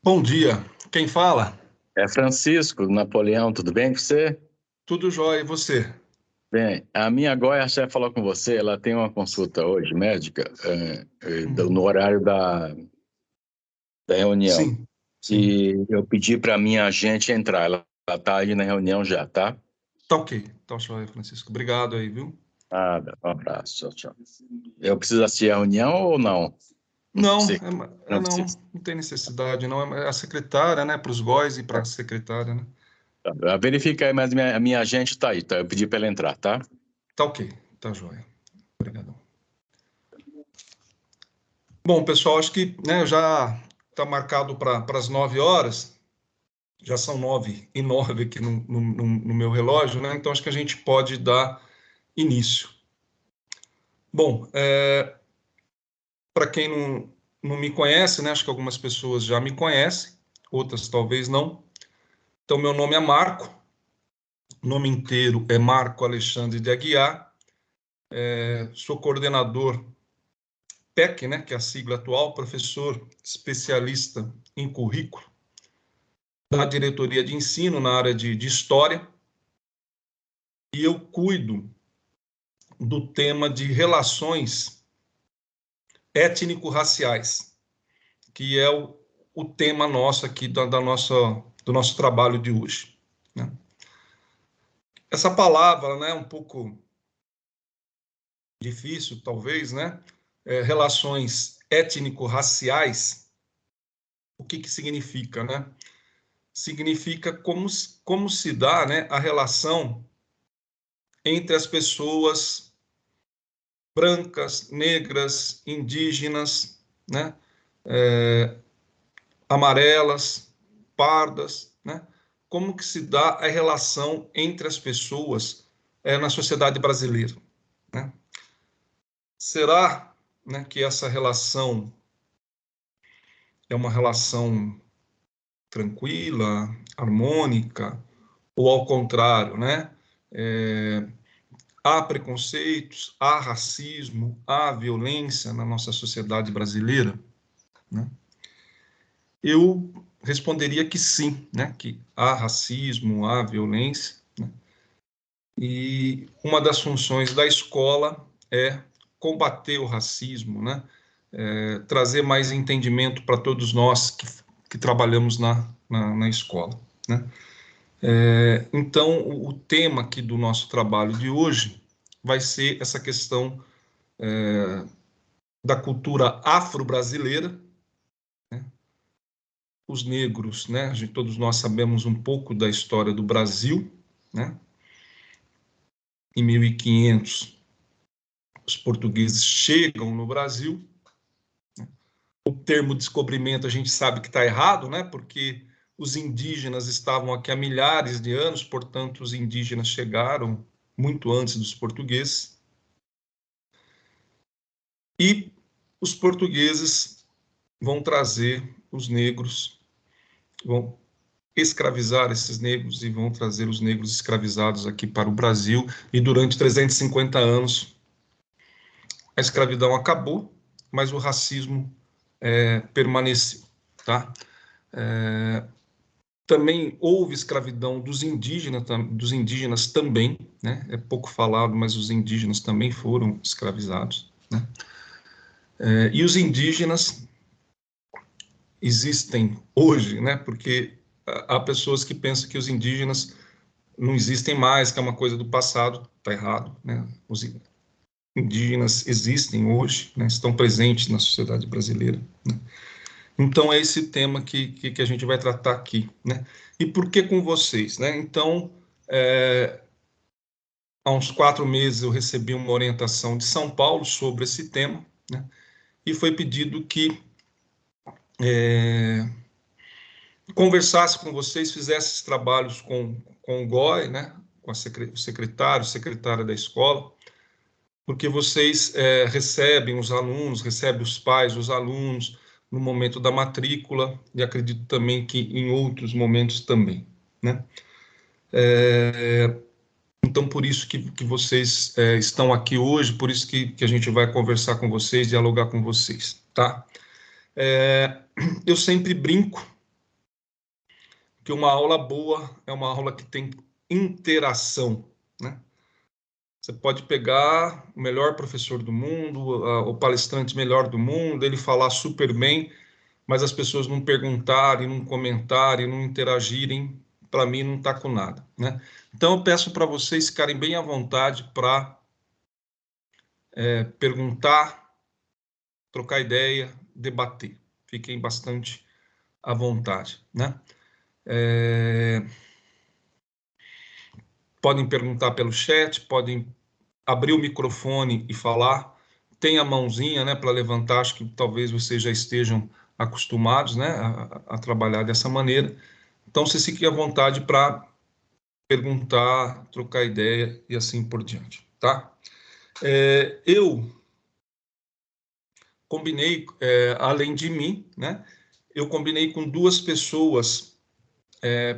Bom dia, quem fala? É Francisco, Napoleão, tudo bem com você? Tudo jóia, e você? Bem, a minha Goiás chefe falou com você, ela tem uma consulta hoje, médica, no horário da reunião. Sim, sim, E eu pedi para minha agente entrar, ela está aí na reunião já, tá? tá ok, tá jóia, Francisco, obrigado aí, viu? Nada, um abraço, tchau, tchau. Eu preciso assistir a reunião ou não? Não, Você não não, precisa. não tem necessidade, não, é a secretária, né, para os góis e para a secretária, né? Verifica aí, mas a minha agente está aí, tá? Eu pedi para ela entrar, tá? Tá ok, tá jóia, obrigado. Bom, pessoal, acho que, né, já tá marcado para as 9 horas, já são 9h09 aqui no meu relógio, né, então acho que a gente pode dar início. Bom, para quem não me conhece, né, acho que algumas pessoas já me conhecem, outras talvez não. Então, meu nome é Marco, o nome inteiro é Marco Alexandre de Aguiar, sou coordenador PEC, né, que é a sigla atual, professor especialista em currículo da diretoria de ensino na área de História, e eu cuido do tema de relações étnico-raciais, que é o tema nosso aqui do nosso trabalho de hoje, né? Essa palavra, né, um pouco difícil, talvez, né? Relações étnico-raciais, o que significa, né? Significa como se dá, né, a relação entre as pessoas brancas, negras, indígenas, né? Amarelas, pardas, né? Como que se dá a relação entre as pessoas na sociedade brasileira, né? Será, né, que essa relação é uma relação tranquila, harmônica, ou ao contrário, né? Há preconceitos, há racismo, há violência na nossa sociedade brasileira, né? Eu responderia que sim, né? Que há racismo, há violência, né? E uma das funções da escola é combater o racismo, né? Trazer mais entendimento para todos nós que trabalhamos na escola, né? Então, o tema aqui do nosso trabalho de hoje vai ser essa questão da cultura afro-brasileira, né? Os negros, né? Todos nós sabemos um pouco da história do Brasil, né? Em 1500, os portugueses chegam no Brasil. O termo descobrimento a gente sabe que está errado, né? Porque os indígenas estavam aqui há milhares de anos, portanto, os indígenas chegaram muito antes dos portugueses. E os portugueses vão trazer os negros, vão escravizar esses negros e vão trazer os negros escravizados aqui para o Brasil. E durante 350 anos, a escravidão acabou, mas o racismo permaneceu, tá? Também houve escravidão dos indígenas também, né? É pouco falado, mas os indígenas também foram escravizados, né? E os indígenas existem hoje, né? Porque há pessoas que pensam que os indígenas não existem mais, que é uma coisa do passado. Está errado, né? Os indígenas existem hoje, né? Estão presentes na sociedade brasileira, né? Então, é esse tema que a gente vai tratar aqui, né? E por que com vocês, né? Então, há uns 4 meses eu recebi uma orientação de São Paulo sobre esse tema, né? E foi pedido que conversasse com vocês, fizesse esses trabalhos com o GOI, né? Com o secretário, secretária da escola, porque vocês recebem os alunos, recebem os pais dos alunos no momento da matrícula, e acredito também que em outros momentos também, né? Então, por isso que vocês estão aqui hoje, por isso que a gente vai conversar com vocês, dialogar com vocês, tá? Eu sempre brinco, que uma aula boa é uma aula que tem interação, né? Você pode pegar o melhor professor do mundo, o palestrante melhor do mundo, ele falar super bem, mas as pessoas não perguntarem, não comentarem, não interagirem, para mim não está com nada, né? Então eu peço para vocês ficarem bem à vontade para perguntar, trocar ideia, debater. Fiquem bastante à vontade, né? Podem perguntar pelo chat, podem abrir o microfone e falar. Tem a mãozinha, né, para levantar. Acho que talvez vocês já estejam acostumados, né, a trabalhar dessa maneira. Então, vocês fiquem à vontade para perguntar, trocar ideia e assim por diante, tá? Eu combinei, além de mim, né, eu combinei com 2 pessoas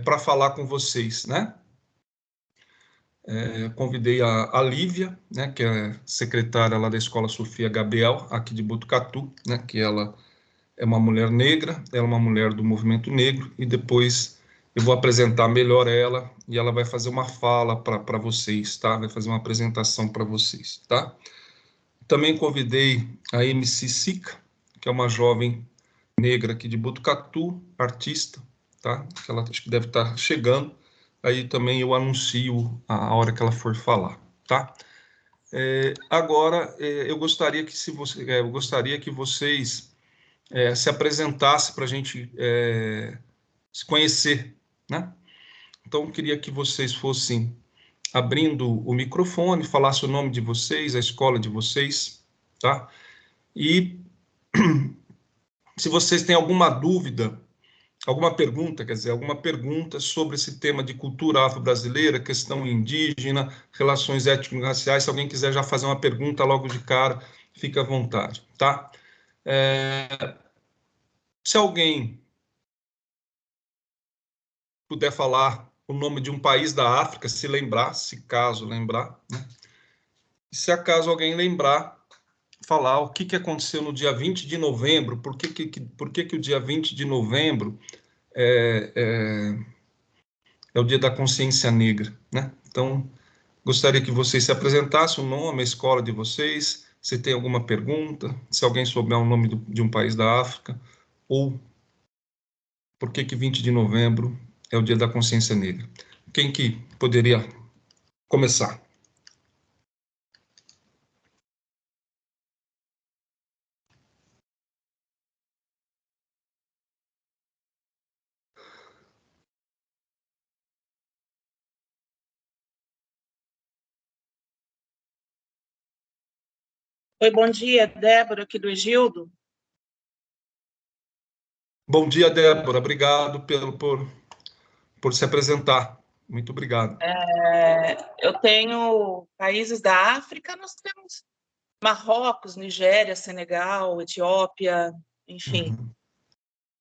para falar com vocês, né? Convidei a Lívia, né, que é secretária lá da Escola Sofia Gabriel, aqui de Botucatu, né, que ela é uma mulher negra, ela é uma mulher do movimento negro, e depois eu vou apresentar melhor ela, e ela vai fazer uma fala para vocês, tá? Vai fazer uma apresentação para vocês, tá? Também convidei a MC Sica, que é uma jovem negra aqui de Botucatu, artista, tá? Que ela acho que deve estar chegando. Aí também eu anuncio a hora que ela for falar, tá? Agora eu gostaria que eu gostaria que vocês se apresentassem para a gente se conhecer, né? Então eu queria que vocês fossem abrindo o microfone, falassem o nome de vocês, a escola de vocês, tá? E se vocês têm alguma dúvida, alguma pergunta, quer dizer, alguma pergunta sobre esse tema de cultura afro-brasileira, questão indígena, relações étnico-raciais, se alguém quiser já fazer uma pergunta logo de cara, fique à vontade, tá? Se alguém puder falar o nome de um país da África, se lembrar, se caso lembrar, né? E se acaso alguém lembrar, falar o que aconteceu no dia 20 de novembro, por que o dia 20 de novembro é o dia da consciência negra, né? Então, gostaria que vocês se apresentassem, o nome, a escola de vocês, se tem alguma pergunta, se alguém souber o nome de um país da África, ou por que 20 de novembro é o dia da consciência negra. Quem que poderia começar? Oi, bom dia, Débora, aqui do Egildo. Bom dia, Débora. Obrigado por se apresentar. Muito obrigado. Eu tenho países da África, nós temos Marrocos, Nigéria, Senegal, Etiópia, enfim.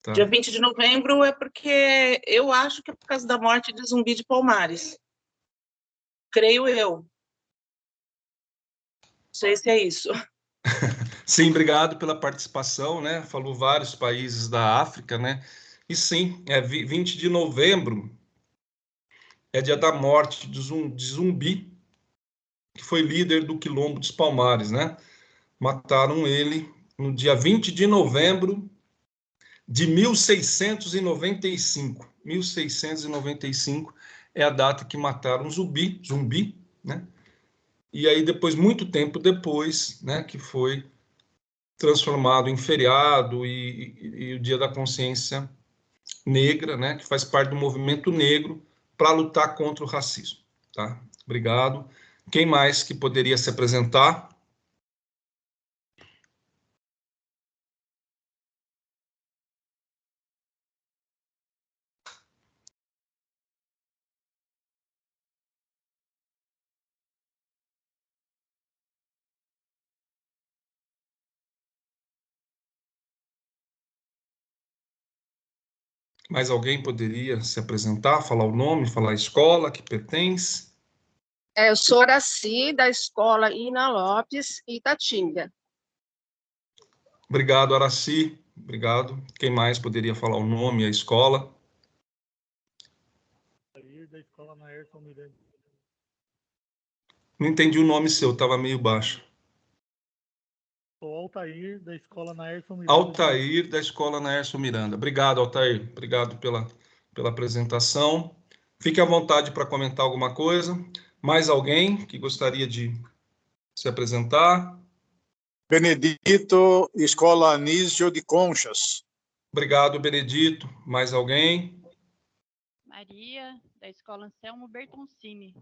Tá. Dia 20 de novembro é porque eu acho que é por causa da morte de Zumbi de Palmares. Creio eu. Não sei se é isso. Sim, obrigado pela participação, né? Falou vários países da África, né? E sim, 20 de novembro é dia da morte de Zumbi, que foi líder do Quilombo dos Palmares, né? Mataram ele no dia 20 de novembro de 1695. 1695 é a data que mataram Zumbi, né? E aí depois, muito tempo depois, né, que foi transformado em feriado e o Dia da Consciência Negra, né, que faz parte do movimento negro para lutar contra o racismo, tá? Obrigado. Quem mais que poderia se apresentar? Mais alguém poderia se apresentar, falar o nome, falar a escola que pertence? Eu sou Horaci, da escola Ina Lopes, Itatinga. Obrigado, Araci. Obrigado. Quem mais poderia falar o nome e a escola? da escola Naerson Miranda. Não entendi o nome seu, estava meio baixo. Sou Altair, da escola Naerson Miranda. Altair, da escola Naerson Miranda. Obrigado, Altair. Obrigado pela apresentação. Fique à vontade para comentar alguma coisa. Mais alguém que gostaria de se apresentar? Benedito, Escola Anísio de Conchas. Obrigado, Benedito. Mais alguém? Maria, da escola Anselmo Bertoncini.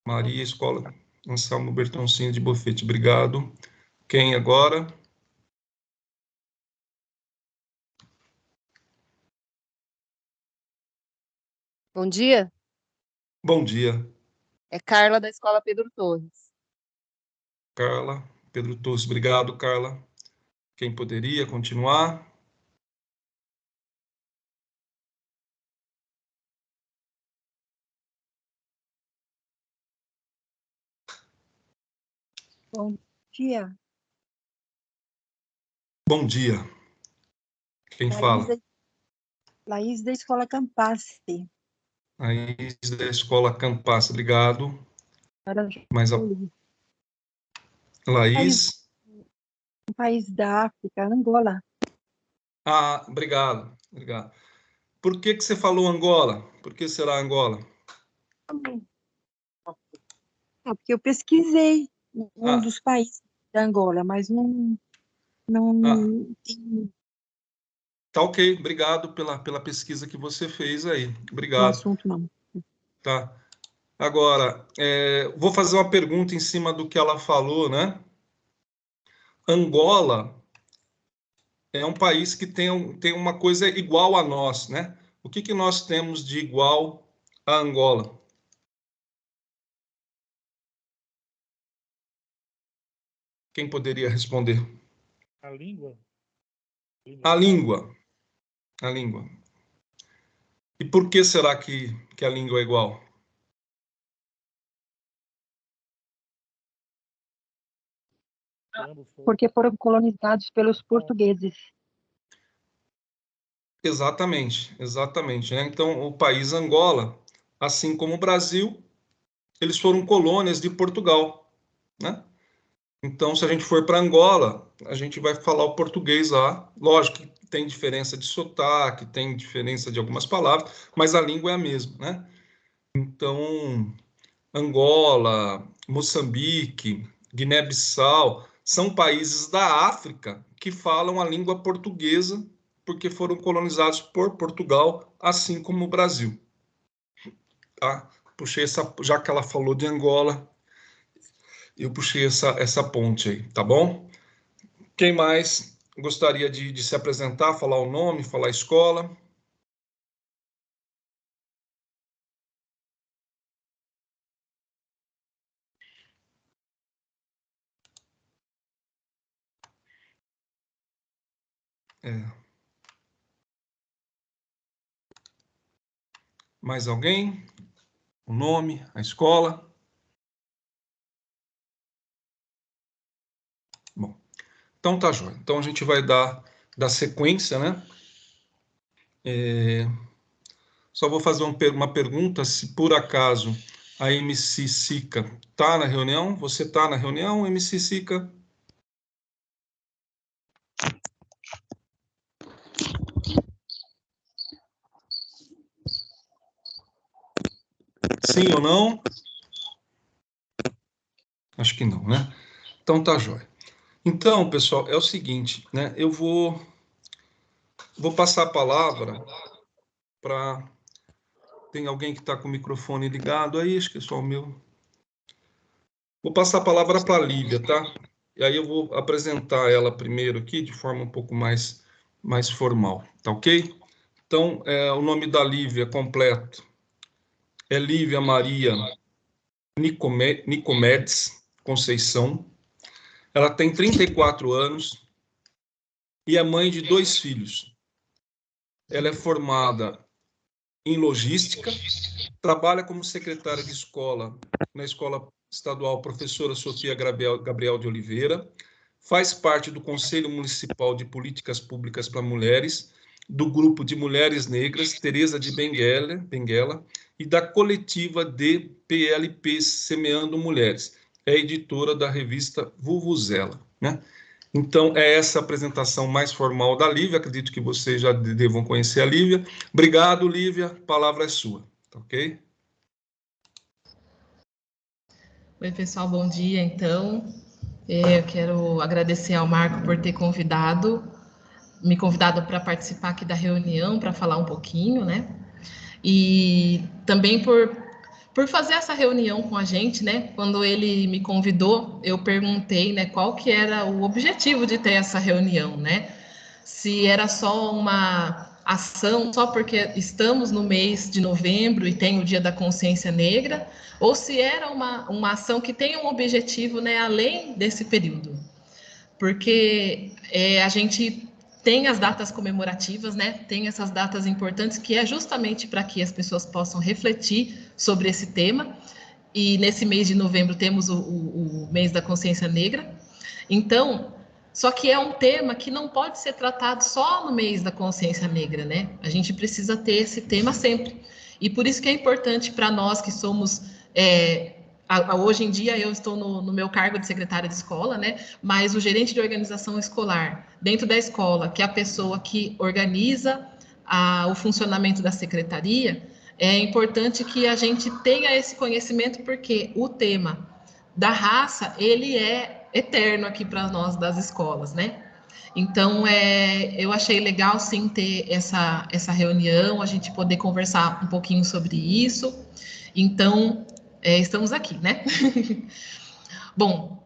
Maria, escola Anselmo Bertoncini de Bofete. Obrigado. Quem agora? Bom dia, Bom dia, é Carla da Escola Pedro Torres. Carla. Pedro Torres, obrigado, Carla. Quem poderia continuar? Bom dia. Bom dia. Quem fala? Laís da Escola Campasse. Laís da Escola Campasse, obrigado. Mais a Laís? Um país da África, Angola. Ah, obrigado, obrigado. Por que você falou Angola? Por que será Angola? Porque eu pesquisei um dos países da Angola, mas não tem Tá ok, obrigado pela pesquisa que você fez aí. um Obrigado. assunto, não. Tá. Agora, vou fazer uma pergunta em cima do que ela falou, né? Angola é um país que tem uma coisa igual a nós, né? O que nós temos de igual a Angola? Quem poderia responder? A língua? A língua. A língua. E por que será que a língua é igual? Porque foram colonizados pelos portugueses. Exatamente, exatamente, né? Então, o país Angola, assim como o Brasil, eles foram colônias de Portugal, né? Então, se a gente for para Angola, a gente vai falar o português lá. Lógico que tem diferença de sotaque, tem diferença de algumas palavras, mas a língua é a mesma, né? Então, Angola, Moçambique, Guiné-Bissau, são países da África que falam a língua portuguesa porque foram colonizados por Portugal, assim como o Brasil. Tá? Puxei já que ela falou de Angola, eu puxei essa ponte aí, tá bom? Quem mais gostaria de se apresentar, falar o nome, falar a escola? Mais alguém? O nome, a escola? Bom, então tá jóia. Então a gente vai dar sequência, né? Só vou fazer uma pergunta, se por acaso a MC Sica está na reunião? Você está na reunião, MC Sica? Sim ou não? Acho que não, né? Então tá jóia. Então, pessoal, é o seguinte, né? Eu vou passar a palavra para... Tem alguém que está com o microfone ligado aí? Acho que é só o meu. Vou passar a palavra para a Lívia, tá? E aí eu vou apresentar ela primeiro aqui, de forma um pouco mais formal, tá ok? Então, o nome da Lívia completo é Lívia Maria Nicomedes Conceição. Ela tem 34 anos e é mãe de 2 filhos. Ela é formada em logística, trabalha como secretária de escola na Escola Estadual Professora Sofia Gabriel de Oliveira, faz parte do Conselho Municipal de Políticas Públicas para Mulheres, do Grupo de Mulheres Negras Teresa de Benguela e da coletiva de PLP Semeando Mulheres. É editora da revista Vuvuzela, né? Então, é essa apresentação mais formal da Lívia. Acredito que vocês já devam conhecer a Lívia. Obrigado, Lívia. A palavra é sua, tá ok? Oi, pessoal, bom dia, então. Eu quero agradecer ao Marco por ter me convidado para participar aqui da reunião, para falar um pouquinho, né? E também por fazer essa reunião com a gente, né? Quando ele me convidou, eu perguntei, né, qual que era o objetivo de ter essa reunião, né? Se era só uma ação, só porque estamos no mês de novembro e tem o Dia da Consciência Negra, ou se era uma ação que tem um objetivo, né, além desse período. Porque a gente tem as datas comemorativas, né? Tem essas datas importantes que é justamente para que as pessoas possam refletir sobre esse tema. E nesse mês de novembro temos o mês da consciência negra. Então, só que é um tema que não pode ser tratado só no mês da consciência negra, né? A gente precisa ter esse tema sempre. E por isso que é importante para nós que somos... hoje em dia eu estou no meu cargo de secretária de escola, né? Mas o gerente de organização escolar dentro da escola, que é a pessoa que organiza o funcionamento da secretaria, é importante que a gente tenha esse conhecimento, porque o tema da raça, ele é eterno aqui para nós das escolas, né? Então, eu achei legal, sim, ter essa reunião, a gente poder conversar um pouquinho sobre isso. Então, estamos aqui, né? Bom,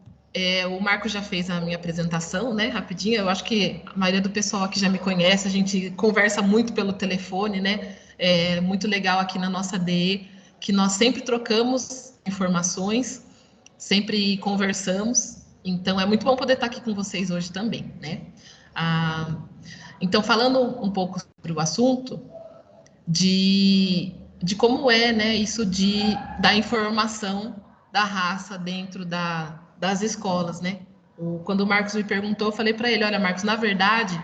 o Marco já fez a minha apresentação, né? Rapidinho. Eu acho que a maioria do pessoal aqui já me conhece, a gente conversa muito pelo telefone, né? É muito legal aqui na nossa DE, que nós sempre trocamos informações, sempre conversamos. Então, é muito bom poder estar aqui com vocês hoje também, né? Então, falando um pouco sobre o assunto, de como né, isso da informação da raça dentro das escolas, né? Quando o Marcos me perguntou, eu falei para ele, olha, Marcos, na verdade,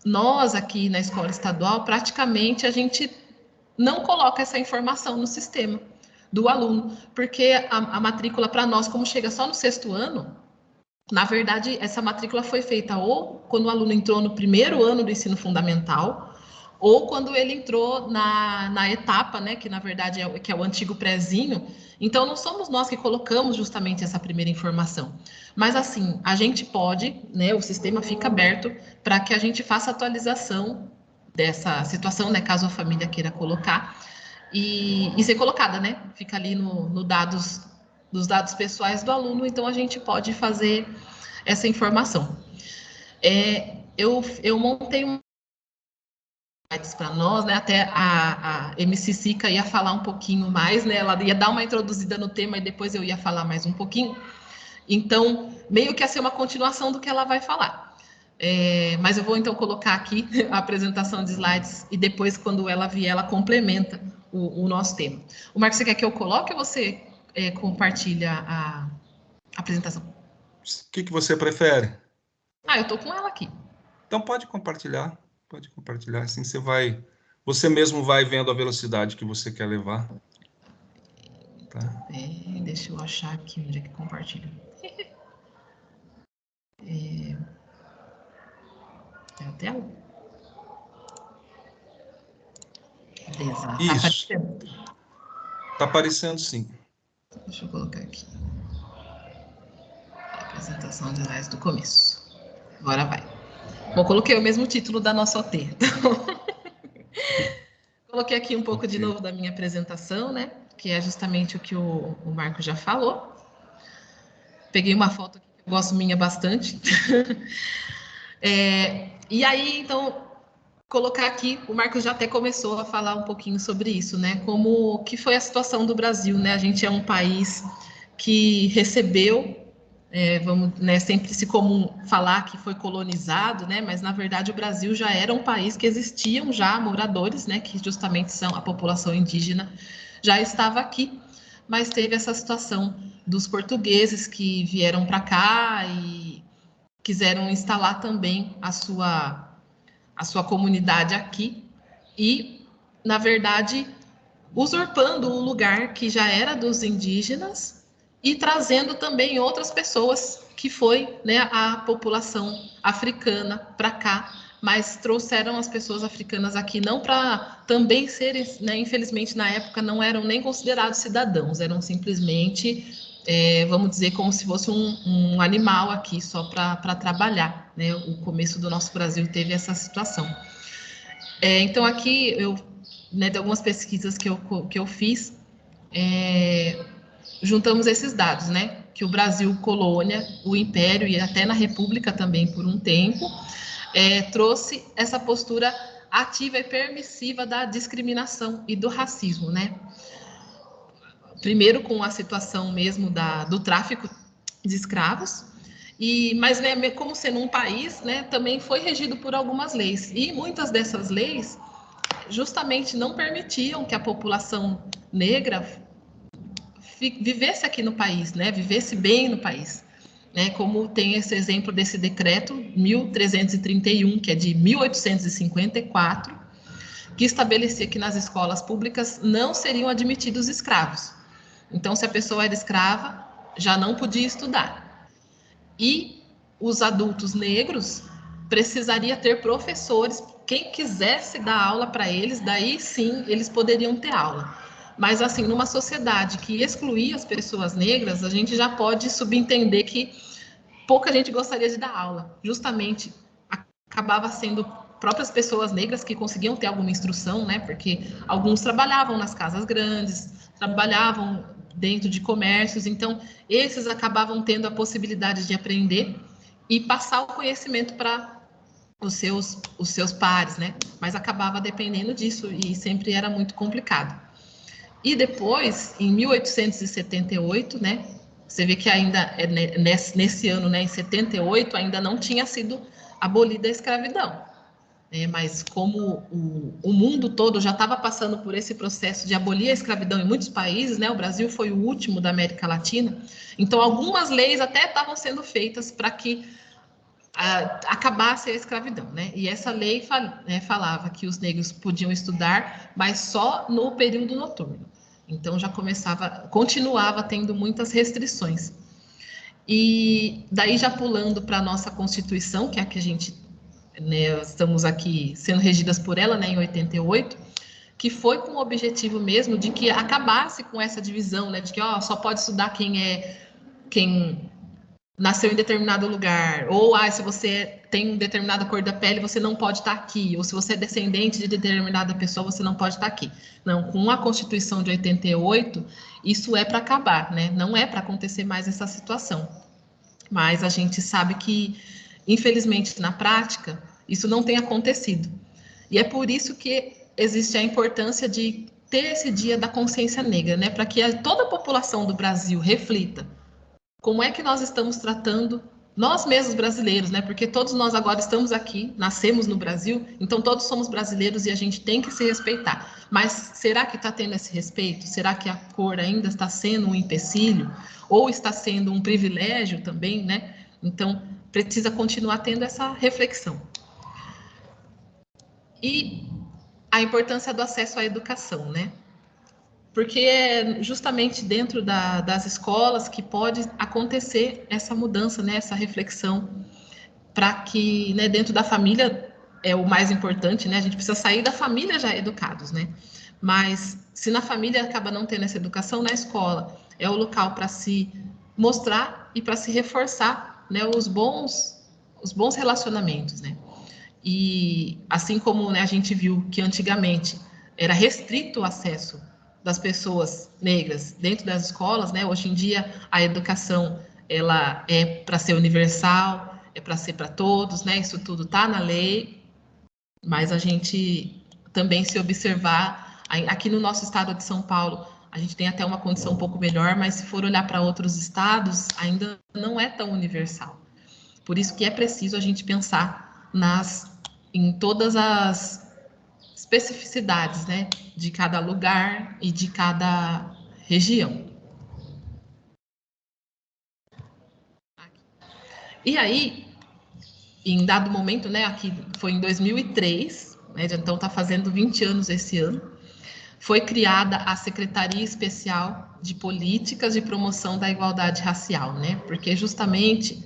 nós aqui na escola estadual, praticamente a gente não coloca essa informação no sistema do aluno, porque a matrícula para nós, como chega só no 6º ano, na verdade, essa matrícula foi feita ou quando o aluno entrou no 1º ano do ensino fundamental, ou quando ele entrou na etapa, né, que na verdade que é o antigo prézinho. Então, não somos nós que colocamos justamente essa primeira informação. Mas, assim, a gente pode, né, o sistema fica aberto para que a gente faça atualização dessa situação, né, caso a família queira colocar, e ser colocada, né, fica ali nos dados pessoais do aluno, então a gente pode fazer essa informação. Eu montei para nós, né? Até a MC Sica ia falar um pouquinho mais, né? Ela ia dar uma introduzida no tema e depois eu ia falar mais um pouquinho. Então, meio que ia ser uma continuação do que ela vai falar. Mas eu vou então colocar aqui a apresentação de slides e depois, quando ela vier, ela complementa o nosso tema. O Marcos, você quer que eu coloque ou você compartilha a apresentação? O que você prefere? Eu estou com ela aqui. Então pode compartilhar, assim você mesmo vai vendo a velocidade que você quer levar. Tá? Deixa eu achar aqui onde é que compartilha. É a tela? Beleza. Isso. Tá aparecendo sim. Deixa eu colocar aqui. Apresentação de slides do começo. Agora vai. Bom, coloquei o mesmo título da nossa OT. Então... Coloquei aqui um pouco de novo da minha apresentação, né? Que é justamente o que o Marco já falou. Peguei uma foto aqui que eu gosto minha bastante. E aí, então, colocar aqui, o Marcos já até começou a falar um pouquinho sobre isso, né? Como que foi a situação do Brasil, né? A gente é um país que recebeu, sempre se comum falar que foi colonizado, né? Mas na verdade o Brasil já era um país que existiam já moradores, né? Que justamente são a população indígena, já estava aqui, mas teve essa situação dos portugueses que vieram para cá e quiseram instalar também a sua comunidade aqui. E, na verdade, usurpando o lugar que já era dos indígenas e trazendo também outras pessoas, que foi, né, a população africana para cá, mas trouxeram as pessoas africanas aqui não para também serem, né, infelizmente na época não eram nem considerados cidadãos, eram simplesmente, vamos dizer, como se fosse um animal aqui só para trabalhar, né? O começo do nosso Brasil teve essa situação. Então aqui eu, né, de algumas pesquisas que eu fiz, juntamos esses dados, né? Que o Brasil, colônia, o Império e até na República também por um tempo, trouxe essa postura ativa e permissiva da discriminação e do racismo, né? Primeiro com a situação mesmo do tráfico de escravos, mas, né, como sendo um país, né, também foi regido por algumas leis, e muitas dessas leis justamente não permitiam que a população negra vivesse aqui no país, né, vivesse bem no país, né, como tem esse exemplo desse decreto 1331, que é de 1854, que estabelecia que nas escolas públicas não seriam admitidos escravos. Então, se a pessoa era escrava, já não podia estudar. E os adultos negros precisaria ter professores, quem quisesse dar aula para eles, daí sim eles poderiam ter aula. Mas assim, numa sociedade que excluía as pessoas negras, a gente já pode subentender que pouca gente gostaria de dar aula. Justamente, acabava sendo próprias pessoas negras que conseguiam ter alguma instrução, né? Porque alguns trabalhavam nas casas grandes, trabalhavam dentro de comércios, então esses acabavam tendo a possibilidade de aprender e passar o conhecimento para os seus pares, né? Mas acabava dependendo disso e sempre era muito complicado. E depois, em 1878, né? Você vê que ainda nesse ano, né, em 78, ainda não tinha sido abolida a escravidão. Mas como o mundo todo já estava passando por esse processo de abolir a escravidão em muitos países, né? O Brasil foi o último da América Latina, então algumas leis até estavam sendo feitas para que acabasse a escravidão, né? E essa lei falava que os negros podiam estudar, mas só no período noturno. Então já continuava tendo muitas restrições. E daí já pulando para a nossa Constituição, que é a que a gente, né, estamos aqui sendo regidas por ela, né, em 88, que foi com o objetivo mesmo de que acabasse com essa divisão, né, de que só pode estudar quem nasceu em determinado lugar, ou se você tem determinada cor da pele, você não pode estar aqui, ou se você é descendente de determinada pessoa, você não pode estar aqui. Não, com a Constituição de 88, isso é para acabar, né? Não é para acontecer mais essa situação. Mas a gente sabe que, infelizmente, na prática, isso não tem acontecido. E é por isso que existe a importância de ter esse dia da consciência negra, né? Para que toda a população do Brasil reflita como é que nós estamos tratando nós mesmos brasileiros, né? Porque todos nós agora estamos aqui, nascemos no Brasil, então todos somos brasileiros e a gente tem que se respeitar. Mas será que está tendo esse respeito? Será que a cor ainda está sendo um empecilho? Ou está sendo um privilégio também, né? Então, precisa continuar tendo essa reflexão. E a importância do acesso à educação, né? Porque é justamente dentro das escolas que pode acontecer essa mudança, né, essa reflexão, para que, né, dentro da família é o mais importante, né, a gente precisa sair da família já educados, né, mas se na família acaba não tendo essa educação, na escola é o local para se mostrar e para se reforçar, né, os bons relacionamentos, né, e assim como, né, a gente viu que antigamente era restrito o acesso das pessoas negras dentro das escolas, né? Hoje em dia a educação ela é para ser universal, é para ser para todos, né? Isso tudo está na lei, mas a gente também se observar aqui no nosso estado de São Paulo, a gente tem até uma condição um pouco melhor, mas se for olhar para outros estados, ainda não é tão universal. Por isso que é preciso a gente pensar em todas as especificidades, né, de cada lugar e de cada região. E aí, em dado momento, né, aqui foi em 2003, né, então está fazendo 20 anos esse ano, foi criada a Secretaria Especial de Políticas de Promoção da Igualdade Racial, né? Porque justamente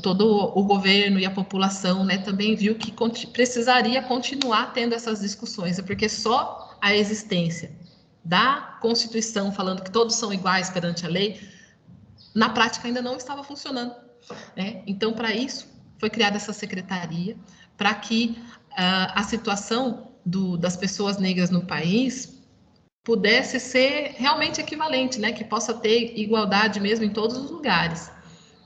todo o governo e a população, né, também viu que precisaria continuar tendo essas discussões, porque só a existência da Constituição falando que todos são iguais perante a lei, na prática ainda não estava funcionando, né? Então, para isso, foi criada essa secretaria, para que a situação das pessoas negras no país pudesse ser realmente equivalente, né? Que possa ter igualdade mesmo em todos os lugares.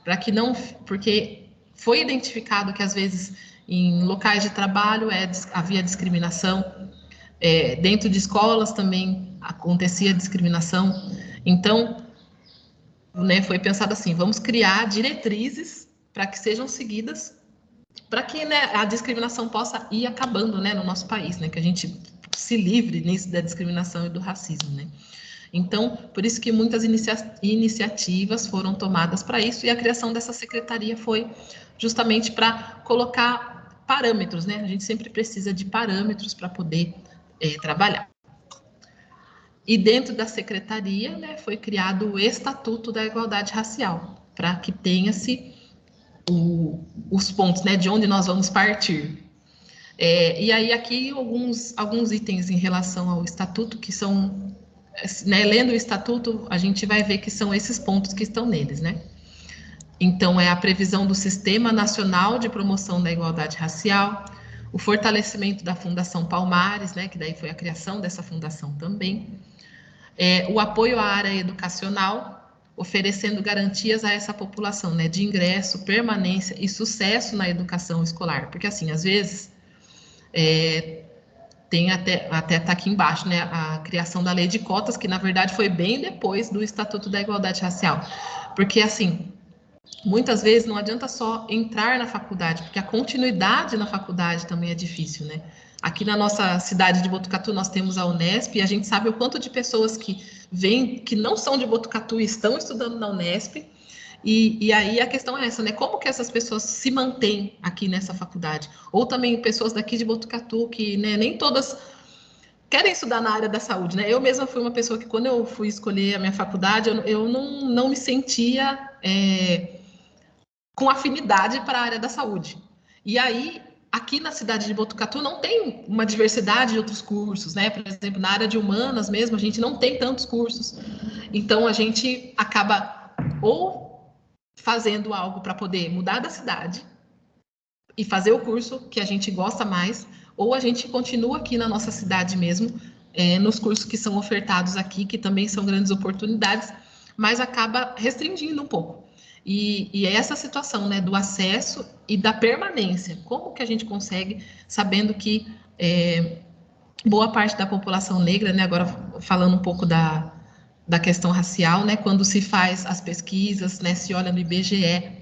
Para que não, porque foi identificado que às vezes em locais de trabalho havia discriminação, dentro de escolas também acontecia discriminação. Então, né, foi pensado assim, vamos criar diretrizes para que sejam seguidas, para que, né, a discriminação possa ir acabando, né, no nosso país, né, que a gente se livre nisso da discriminação e do racismo, né. Então, por isso que muitas iniciativas foram tomadas para isso, e a criação dessa secretaria foi justamente para colocar parâmetros, né? A gente sempre precisa de parâmetros para poder trabalhar. E dentro da secretaria, né, foi criado o Estatuto da Igualdade Racial, para que tenha-se os pontos, né, de onde nós vamos partir. E aí aqui alguns itens em relação ao Estatuto que são... Né, lendo o Estatuto, a gente vai ver que são esses pontos que estão neles, né? Então, é a previsão do Sistema Nacional de Promoção da Igualdade Racial, o fortalecimento da Fundação Palmares, né, que daí foi a criação dessa fundação também, o apoio à área educacional, oferecendo garantias a essa população, né, de ingresso, permanência e sucesso na educação escolar, porque assim, às vezes... tem até tá aqui embaixo, né, a criação da lei de cotas, que na verdade foi bem depois do Estatuto da Igualdade Racial, porque assim, muitas vezes não adianta só entrar na faculdade, porque a continuidade na faculdade também é difícil, né? Aqui na nossa cidade de Botucatu nós temos a Unesp, e a gente sabe o quanto de pessoas que vêm, que não são de Botucatu e estão estudando na Unesp, e aí a questão é essa, né? Como que essas pessoas se mantêm aqui nessa faculdade? Ou também pessoas daqui de Botucatu que, né, nem todas querem estudar na área da saúde, né? Eu mesma fui uma pessoa que, quando eu fui escolher a minha faculdade, eu não me sentia com afinidade para a área da saúde. E aí, aqui na cidade de Botucatu não tem uma diversidade de outros cursos, né? Por exemplo, na área de humanas mesmo, a gente não tem tantos cursos. Então, a gente acaba ou fazendo algo para poder mudar da cidade e fazer o curso que a gente gosta mais, ou a gente continua aqui na nossa cidade mesmo, nos cursos que são ofertados aqui, que também são grandes oportunidades, mas acaba restringindo um pouco. E é essa situação, né, do acesso e da permanência. Como que a gente consegue, sabendo que boa parte da população negra, né, agora falando um pouco da questão racial, né, quando se faz as pesquisas, né, se olha no IBGE,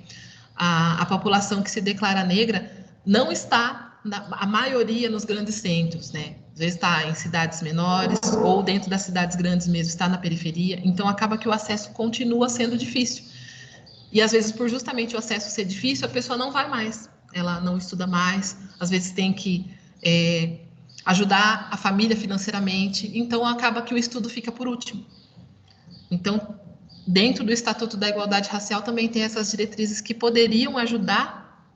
a população que se declara negra não está, a maioria, nos grandes centros, né, às vezes está em cidades menores, ou dentro das cidades grandes mesmo, está na periferia, então acaba que o acesso continua sendo difícil. E às vezes, por justamente o acesso ser difícil, a pessoa não vai mais, ela não estuda mais, às vezes tem que ajudar a família financeiramente, então acaba que o estudo fica por último. Então, dentro do Estatuto da Igualdade Racial também tem essas diretrizes que poderiam ajudar,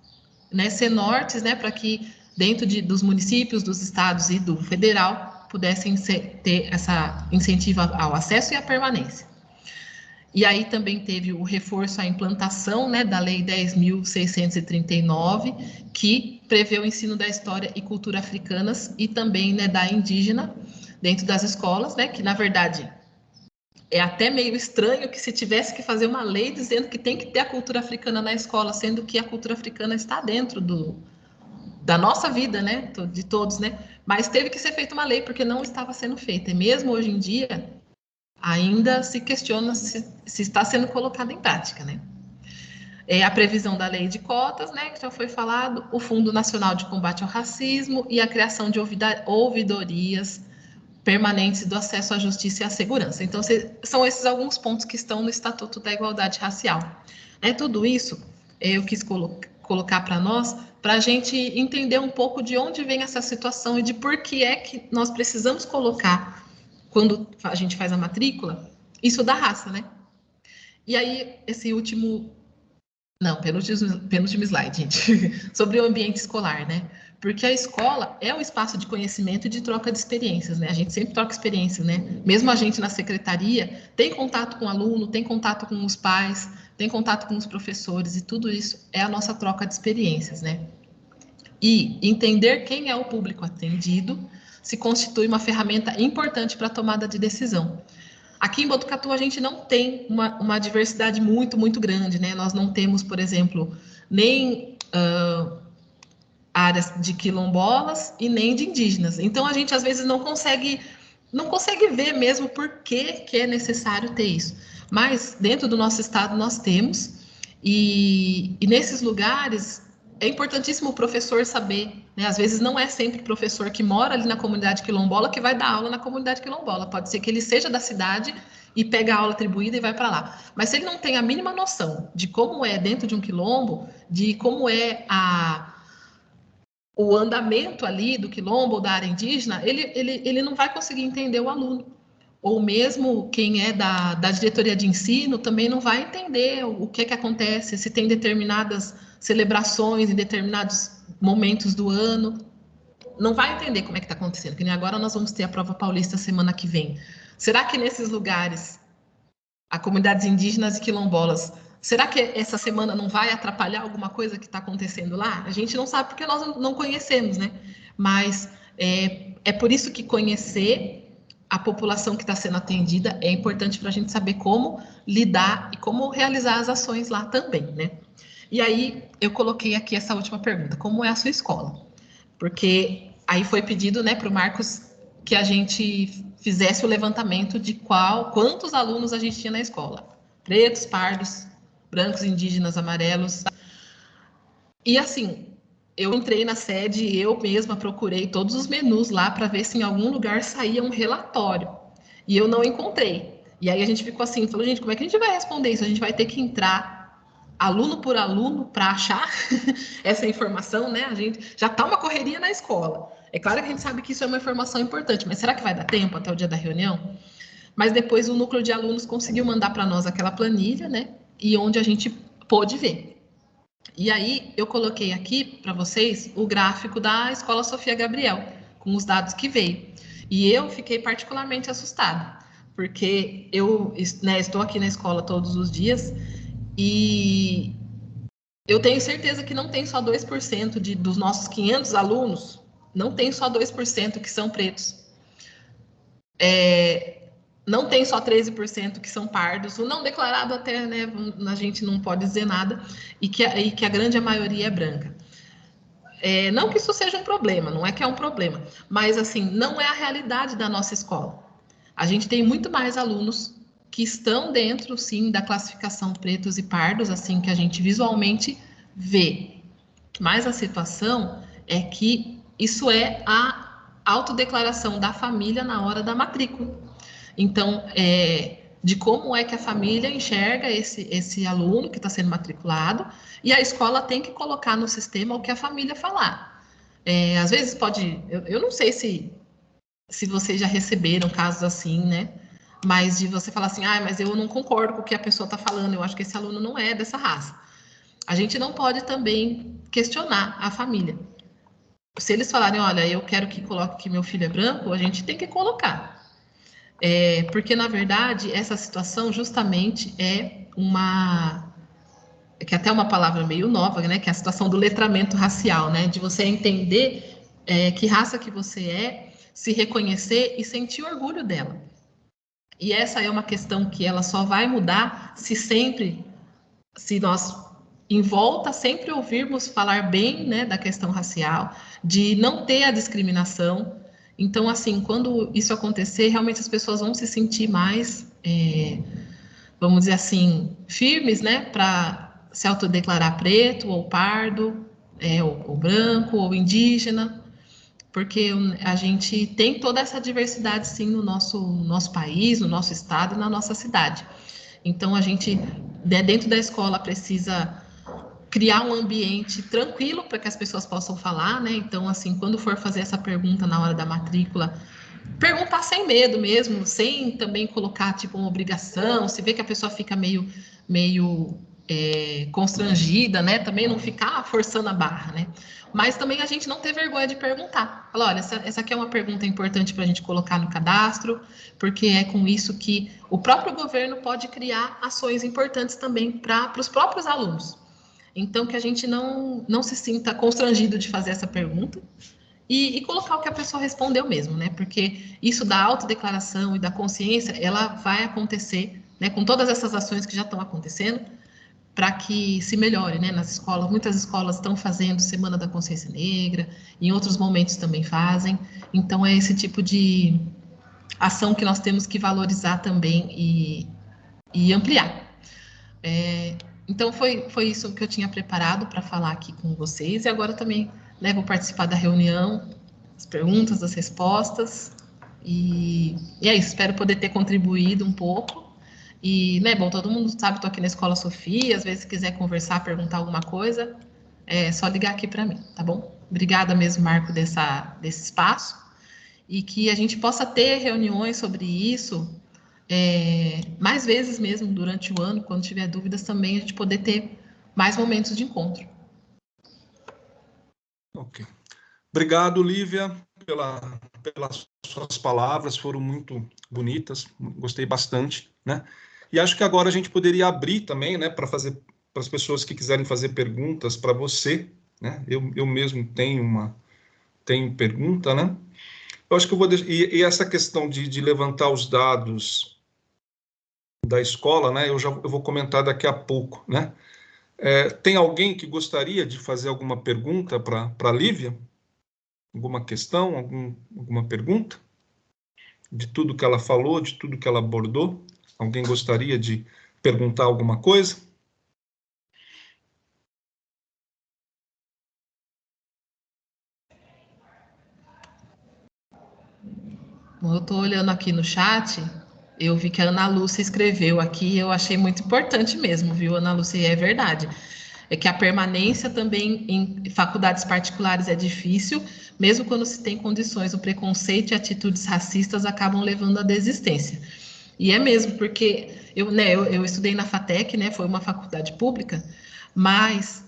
né, ser nortes, né, para que dentro dos municípios, dos estados e do federal pudessem ter essa incentivo ao acesso e à permanência. E aí também teve o reforço à implantação, né, da Lei 10.639, que prevê o ensino da história e cultura africanas e também, né, da indígena dentro das escolas, né, que na verdade é até meio estranho que se tivesse que fazer uma lei dizendo que tem que ter a cultura africana na escola, sendo que a cultura africana está dentro da nossa vida, né, de todos, né, mas teve que ser feita uma lei porque não estava sendo feita, e mesmo hoje em dia ainda se questiona se está sendo colocado em prática, né. A previsão da lei de cotas, né, que já foi falado, o Fundo Nacional de Combate ao Racismo e a criação de ouvidorias permanentes do acesso à justiça e à segurança. Então, são esses alguns pontos que estão no Estatuto da Igualdade Racial. Tudo isso eu quis colocar para nós, para a gente entender um pouco de onde vem essa situação e de por que é que nós precisamos colocar, quando a gente faz a matrícula, isso da raça, né? E aí, esse último... Não, penúltimo slide, gente. Sobre o ambiente escolar, né? Porque a escola é um espaço de conhecimento e de troca de experiências, né? A gente sempre troca experiências, né? Mesmo a gente na secretaria tem contato com o aluno, tem contato com os pais, tem contato com os professores, e tudo isso é a nossa troca de experiências, né? E entender quem é o público atendido se constitui uma ferramenta importante para a tomada de decisão. Aqui em Botucatu a gente não tem uma diversidade muito grande, né? Nós não temos, por exemplo, nem áreas de quilombolas e nem de indígenas. Então a gente às vezes não consegue ver mesmo por que é necessário ter isso. Mas dentro do nosso estado nós temos, e nesses lugares é importantíssimo o professor saber, né? Às vezes não é sempre o professor que mora ali na comunidade quilombola que vai dar aula na comunidade quilombola. Pode ser que ele seja da cidade e pega a aula atribuída e vai para lá. Mas se ele não tem a mínima noção de como é dentro de um quilombo, de como é o andamento ali do quilombo ou da área indígena, ele não vai conseguir entender o aluno. Ou mesmo quem é da diretoria de ensino também não vai entender o que acontece, se tem determinadas celebrações em determinados momentos do ano, não vai entender como é que está acontecendo, que nem agora nós vamos ter a prova paulista semana que vem. Será que nesses lugares, a comunidades indígenas e quilombolas, será que essa semana não vai atrapalhar alguma coisa que está acontecendo lá? A gente não sabe porque nós não conhecemos, né? Mas é por isso que conhecer a população que está sendo atendida é importante para a gente saber como lidar e como realizar as ações lá também, né? E aí, eu coloquei aqui essa última pergunta, como é a sua escola? Porque aí foi pedido, né, para o Marcos que a gente fizesse o levantamento de quantos alunos a gente tinha na escola. Pretos, pardos, brancos, indígenas, amarelos. E assim, eu entrei na sede e eu mesma procurei todos os menus lá para ver se em algum lugar saía um relatório. E eu não encontrei. E aí a gente ficou assim, falou, gente, como é que a gente vai responder isso? A gente vai ter que entrar aluno por aluno para achar essa informação, né? A gente já está uma correria na escola. É claro que a gente sabe que isso é uma informação importante, mas será que vai dar tempo até o dia da reunião? Mas depois o núcleo de alunos conseguiu mandar para nós aquela planilha, né? E onde a gente pôde ver. E aí eu coloquei aqui para vocês o gráfico da Escola Sofia Gabriel, com os dados que veio. E eu fiquei particularmente assustada, porque eu, né, estou aqui na escola todos os dias e eu tenho certeza que não tem só 2% dos nossos 500 alunos, não tem só 2% que são pretos. Não tem só 13% que são pardos, o não declarado até, né, a gente não pode dizer nada, e que a grande maioria é branca. Não que isso seja um problema, não é que é um problema, mas assim, não é a realidade da nossa escola. A gente tem muito mais alunos que estão dentro, sim, da classificação pretos e pardos, assim, que a gente visualmente vê. Mas a situação é que isso é a autodeclaração da família na hora da matrícula. Então, de como é que a família enxerga esse aluno que está sendo matriculado, e a escola tem que colocar no sistema o que a família falar. Às vezes pode... Eu não sei se vocês já receberam casos assim, né? Mas de você falar assim, mas eu não concordo com o que a pessoa está falando, eu acho que esse aluno não é dessa raça. A gente não pode também questionar a família. Se eles falarem, olha, eu quero que coloque que meu filho é branco, a gente tem que colocar. Porque, na verdade, essa situação justamente é que até é uma palavra meio nova, né? Que é a situação do letramento racial, né? De você entender que raça que você é, se reconhecer e sentir orgulho dela. E essa é uma questão que ela só vai mudar se nós, em volta, sempre ouvirmos falar bem, né, da questão racial, de não ter a discriminação. Então, assim, quando isso acontecer, realmente as pessoas vão se sentir mais, vamos dizer assim, firmes, né, para se autodeclarar preto ou pardo, ou branco ou indígena, porque a gente tem toda essa diversidade, sim, no nosso país, no nosso estado e na nossa cidade. Então, a gente, dentro da escola, precisa criar um ambiente tranquilo para que as pessoas possam falar, né? Então, assim, quando for fazer essa pergunta na hora da matrícula, perguntar sem medo mesmo, sem também colocar, tipo, uma obrigação, se vê que a pessoa fica meio constrangida, né? Também não ficar forçando a barra, né? Mas também a gente não ter vergonha de perguntar. Falar, olha, essa aqui é uma pergunta importante para a gente colocar no cadastro, porque é com isso que o próprio governo pode criar ações importantes também para os próprios alunos. Então, que a gente não se sinta constrangido de fazer essa pergunta e colocar o que a pessoa respondeu mesmo, né? Porque isso da autodeclaração e da consciência, ela vai acontecer, né? Com todas essas ações que já estão acontecendo, para que se melhore, né? Nas escolas, muitas escolas estão fazendo Semana da Consciência Negra, em outros momentos também fazem. Então, é esse tipo de ação que nós temos que valorizar também e ampliar. Então, foi isso que eu tinha preparado para falar aqui com vocês, e agora também, né, vou participar da reunião, as perguntas, as respostas, e é isso, espero poder ter contribuído um pouco. E, né, bom, todo mundo sabe, estou aqui na Escola Sofia, às vezes se quiser conversar, perguntar alguma coisa, é só ligar aqui para mim, tá bom? Obrigada mesmo, Marco, desse espaço, e que a gente possa ter reuniões sobre isso mais vezes mesmo durante o ano, quando tiver dúvidas também, a gente poder ter mais momentos de encontro. Ok. Obrigado, Lívia, pelas suas palavras, foram muito bonitas, gostei bastante, né? E acho que agora a gente poderia abrir também, né, para as pessoas que quiserem fazer perguntas para você, né? Eu mesmo tenho pergunta, né? Eu acho que eu vou deixar, e essa questão de levantar os dados da escola, né? Eu vou comentar daqui a pouco, né? Tem alguém que gostaria de fazer alguma pergunta para a Lívia? Alguma questão, alguma pergunta? De tudo que ela falou, de tudo que ela abordou? Alguém gostaria de perguntar alguma coisa? Bom, eu estou olhando aqui no chat, eu vi que a Ana Lúcia escreveu aqui, eu achei muito importante mesmo, viu, Ana Lúcia? E é verdade. É que a permanência também em faculdades particulares é difícil, mesmo quando se tem condições, o preconceito e atitudes racistas acabam levando à desistência. E é mesmo, porque eu estudei na FATEC, né, foi uma faculdade pública, mas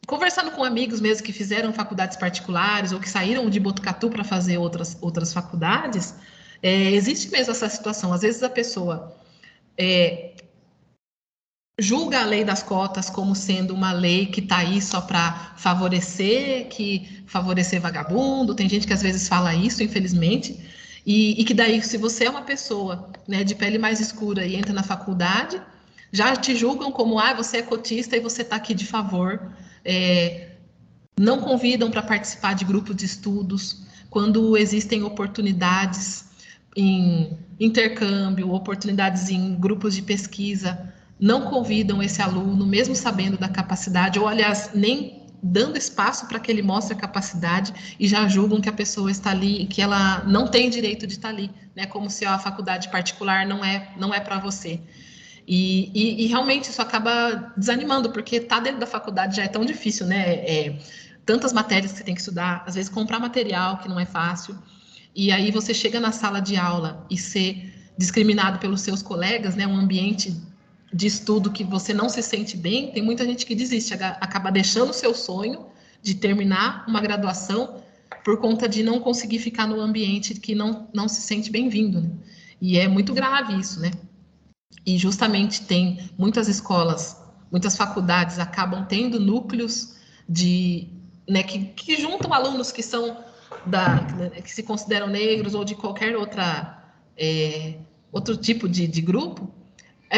conversando com amigos mesmo que fizeram faculdades particulares ou que saíram de Botucatu para fazer outras faculdades, existe mesmo essa situação. Às vezes a pessoa julga a lei das cotas como sendo uma lei que está aí só para favorecer vagabundo. Tem gente que às vezes fala isso, infelizmente, e que daí, se você é uma pessoa, né, de pele mais escura e entra na faculdade, já te julgam como, você é cotista e você está aqui de favor. Não convidam para participar de grupos de estudos, quando existem oportunidades em intercâmbio, oportunidades em grupos de pesquisa, não convidam esse aluno, mesmo sabendo da capacidade, ou, aliás, nem dando espaço para que ele mostre a capacidade, e já julgam que a pessoa está ali e que ela não tem direito de estar ali, né? Como se a faculdade particular não é para você. E realmente isso acaba desanimando, porque estar dentro da faculdade já é tão difícil, né? Tantas matérias que você tem que estudar, às vezes comprar material que não é fácil, e aí você chega na sala de aula e ser discriminado pelos seus colegas, né? Um ambiente de estudo que você não se sente bem, tem muita gente que desiste, acaba deixando o seu sonho de terminar uma graduação por conta de não conseguir ficar no ambiente que não se sente bem-vindo, né? E é muito grave isso, né? E justamente tem muitas escolas, muitas faculdades acabam tendo núcleos né, que juntam alunos que são que se consideram negros ou de qualquer outro tipo de grupo,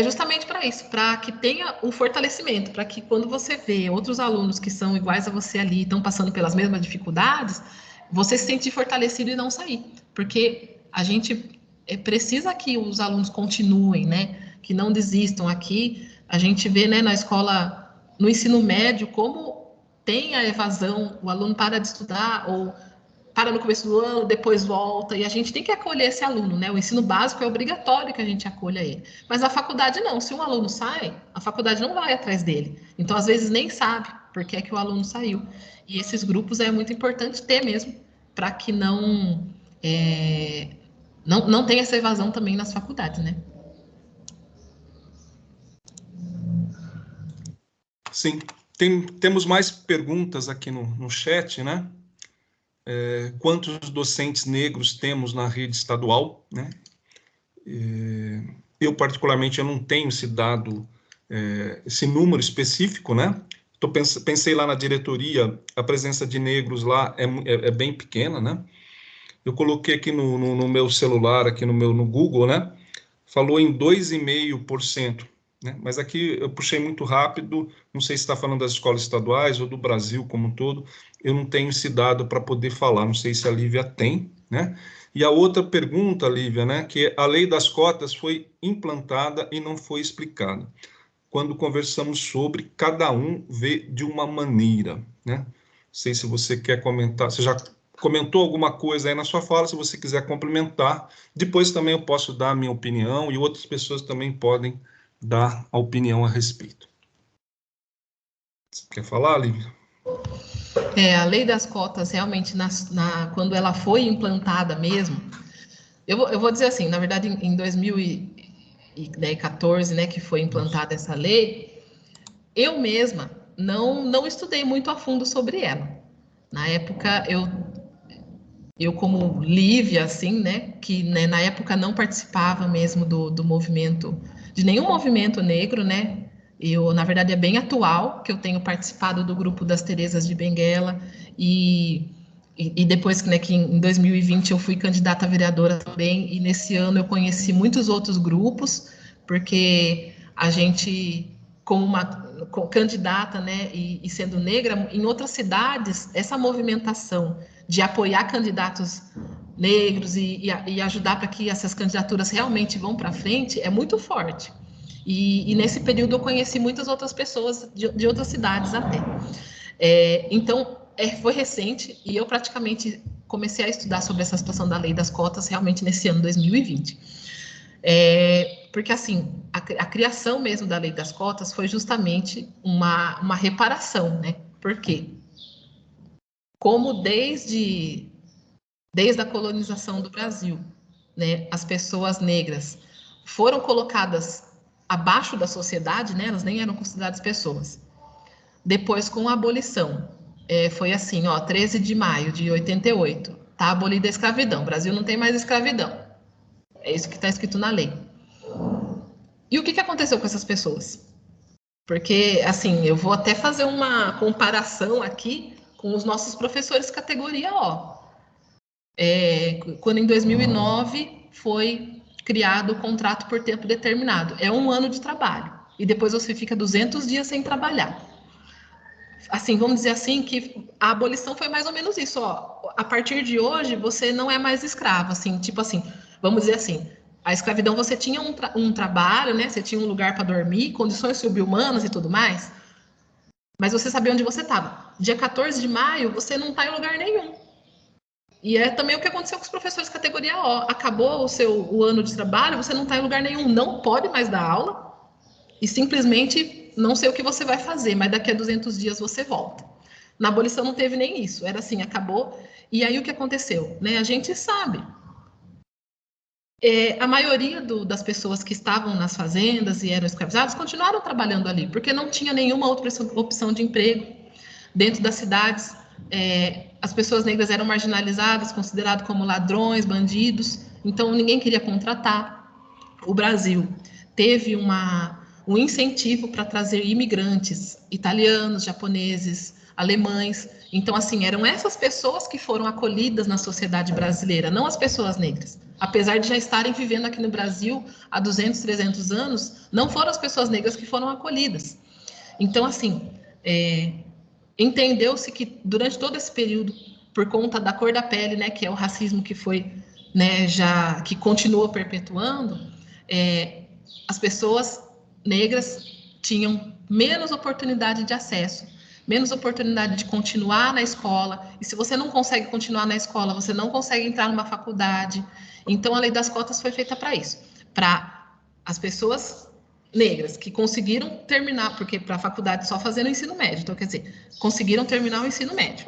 justamente para isso, para que tenha um fortalecimento, para que quando você vê outros alunos que são iguais a você ali, estão passando pelas mesmas dificuldades, você se sentir fortalecido e não sair, porque a gente precisa que os alunos continuem, né? Que não desistam. Aqui a gente vê, né, na escola, no ensino médio, como tem a evasão, o aluno para de estudar ou para no começo do ano, depois volta, e a gente tem que acolher esse aluno, né? O ensino básico é obrigatório que a gente acolha ele. Mas a faculdade não, se um aluno sai, a faculdade não vai atrás dele. Então, às vezes, nem sabe por que é que o aluno saiu. E esses grupos é muito importante ter mesmo, para que não tenha essa evasão também nas faculdades, né? Sim, temos mais perguntas aqui no chat, né? Quantos docentes negros temos na rede estadual, né? Eu, particularmente, eu não tenho esse dado, esse número específico, né? Pensei lá na diretoria, a presença de negros lá é bem pequena, né? Eu coloquei aqui no meu celular, aqui no Google, né? Falou em 2,5%. Né? Mas aqui eu puxei muito rápido, não sei se está falando das escolas estaduais ou do Brasil como um todo, eu não tenho esse dado para poder falar, não sei se a Lívia tem, né? E a outra pergunta, Lívia, né, que a lei das cotas foi implantada e não foi explicada. Quando conversamos sobre, cada um vê de uma maneira, né? Não sei se você quer comentar, você já comentou alguma coisa aí na sua fala, se você quiser complementar, depois também eu posso dar a minha opinião e outras pessoas também podem dar a opinião a respeito. Você quer falar, Lívia? A lei das cotas, realmente, quando ela foi implantada mesmo, eu vou dizer assim, na verdade, em 2014, né, que foi implantada essa lei, eu mesma não estudei muito a fundo sobre ela. Na época, eu como Lívia, assim, né, que né, na época não participava mesmo do movimento, de nenhum movimento negro, né, eu, na verdade, é bem atual que eu tenho participado do grupo das Terezas de Benguela e depois, né, que em 2020 eu fui candidata a vereadora também, e nesse ano eu conheci muitos outros grupos, porque a gente, como candidata, né, e sendo negra, em outras cidades, essa movimentação de apoiar candidatos negros e ajudar para que essas candidaturas realmente vão para frente é muito forte. E nesse período eu conheci muitas outras pessoas de outras cidades até. Então, foi recente e eu praticamente comecei a estudar sobre essa situação da lei das cotas realmente nesse ano 2020. Porque, assim, a criação mesmo da lei das cotas foi justamente uma reparação, né? Por quê? Como desde a colonização do Brasil, né, as pessoas negras foram colocadas abaixo da sociedade, né, elas nem eram consideradas pessoas. Depois, com a abolição, foi assim, 13 de maio de 88, está abolida a escravidão, o Brasil não tem mais escravidão. É isso que está escrito na lei. E o que aconteceu com essas pessoas? Porque, assim, eu vou até fazer uma comparação aqui com os nossos professores categoria O. Quando em 2009 foi criado o contrato por tempo determinado. É 1 ano de trabalho. E depois você fica 200 dias sem trabalhar. Assim, vamos dizer assim, que a abolição foi mais ou menos isso. A partir de hoje, você não é mais escravo. Assim, tipo assim, vamos dizer assim, a escravidão você tinha um trabalho, né? Você tinha um lugar para dormir, condições subhumanas e tudo mais. Mas você sabia onde você estava. Dia 14 de maio, você não está em lugar nenhum. E é também o que aconteceu com os professores categoria O. Acabou o ano de trabalho, você não está em lugar nenhum, não pode mais dar aula e simplesmente não sei o que você vai fazer, mas daqui a 200 dias você volta. Na abolição não teve nem isso, era assim, acabou. E aí o que aconteceu? Né? A gente sabe. A maioria das pessoas que estavam nas fazendas e eram escravizadas continuaram trabalhando ali, porque não tinha nenhuma outra opção de emprego dentro das cidades. As pessoas negras eram marginalizadas, consideradas como ladrões, bandidos, então ninguém queria contratar. O Brasil teve um incentivo para trazer imigrantes italianos, japoneses, alemães. Então, assim, eram essas pessoas que foram acolhidas na sociedade brasileira, não as pessoas negras. Apesar de já estarem vivendo aqui no Brasil há 200, 300 anos, não foram as pessoas negras que foram acolhidas. Então, assim, entendeu-se que durante todo esse período, por conta da cor da pele, né, que é o racismo que foi, né, que continua perpetuando, as pessoas negras tinham menos oportunidade de acesso menos oportunidade de continuar na escola. E se você não consegue continuar na escola, você não consegue entrar numa faculdade. Então, a lei das cotas foi feita para isso, para as pessoas negras que conseguiram terminar, porque para a faculdade só fazendo o ensino médio, então, quer dizer, conseguiram terminar o ensino médio.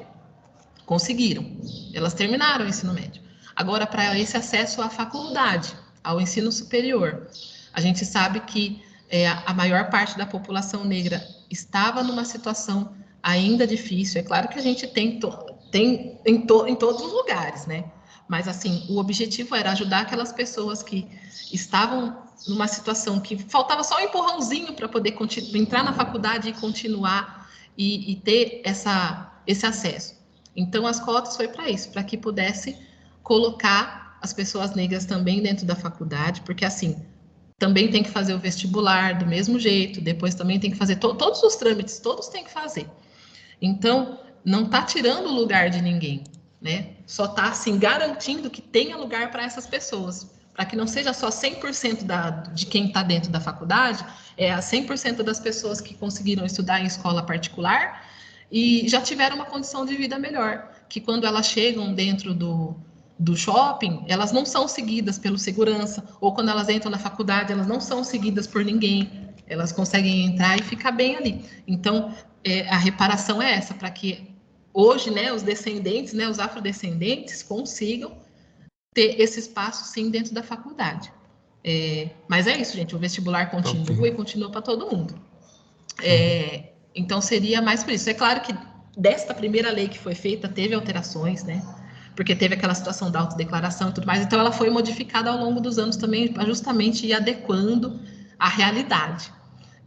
Conseguiram. Elas terminaram o ensino médio. Agora, para esse acesso à faculdade, ao ensino superior, a gente sabe que a maior parte da população negra estava numa situação ainda difícil. É claro que a gente tem em todos os lugares, né? Mas, assim, o objetivo era ajudar aquelas pessoas que estavam numa situação que faltava só um empurrãozinho para poder entrar na faculdade e continuar e ter esse acesso. Então, as cotas foi para isso, para que pudesse colocar as pessoas negras também dentro da faculdade, porque, assim, também tem que fazer o vestibular do mesmo jeito, depois também tem que fazer todos os trâmites, todos tem que fazer. Então, não está tirando o lugar de ninguém, né? Só está, assim, garantindo que tenha lugar para essas pessoas, para que não seja só 100% de quem está dentro da faculdade, a 100% das pessoas que conseguiram estudar em escola particular e já tiveram uma condição de vida melhor, que quando elas chegam dentro do shopping, elas não são seguidas pelo segurança, ou quando elas entram na faculdade, elas não são seguidas por ninguém, elas conseguem entrar e ficar bem ali. Então, a reparação é essa, para que hoje, né, os descendentes, né, os afrodescendentes consigam ter esse espaço, sim, dentro da faculdade. Mas é isso, gente, o vestibular continua e continua para todo mundo. Então, seria mais por isso. É claro que desta primeira lei que foi feita, teve alterações, né? Porque teve aquela situação da autodeclaração e tudo mais. Então, ela foi modificada ao longo dos anos também, justamente ir adequando à realidade.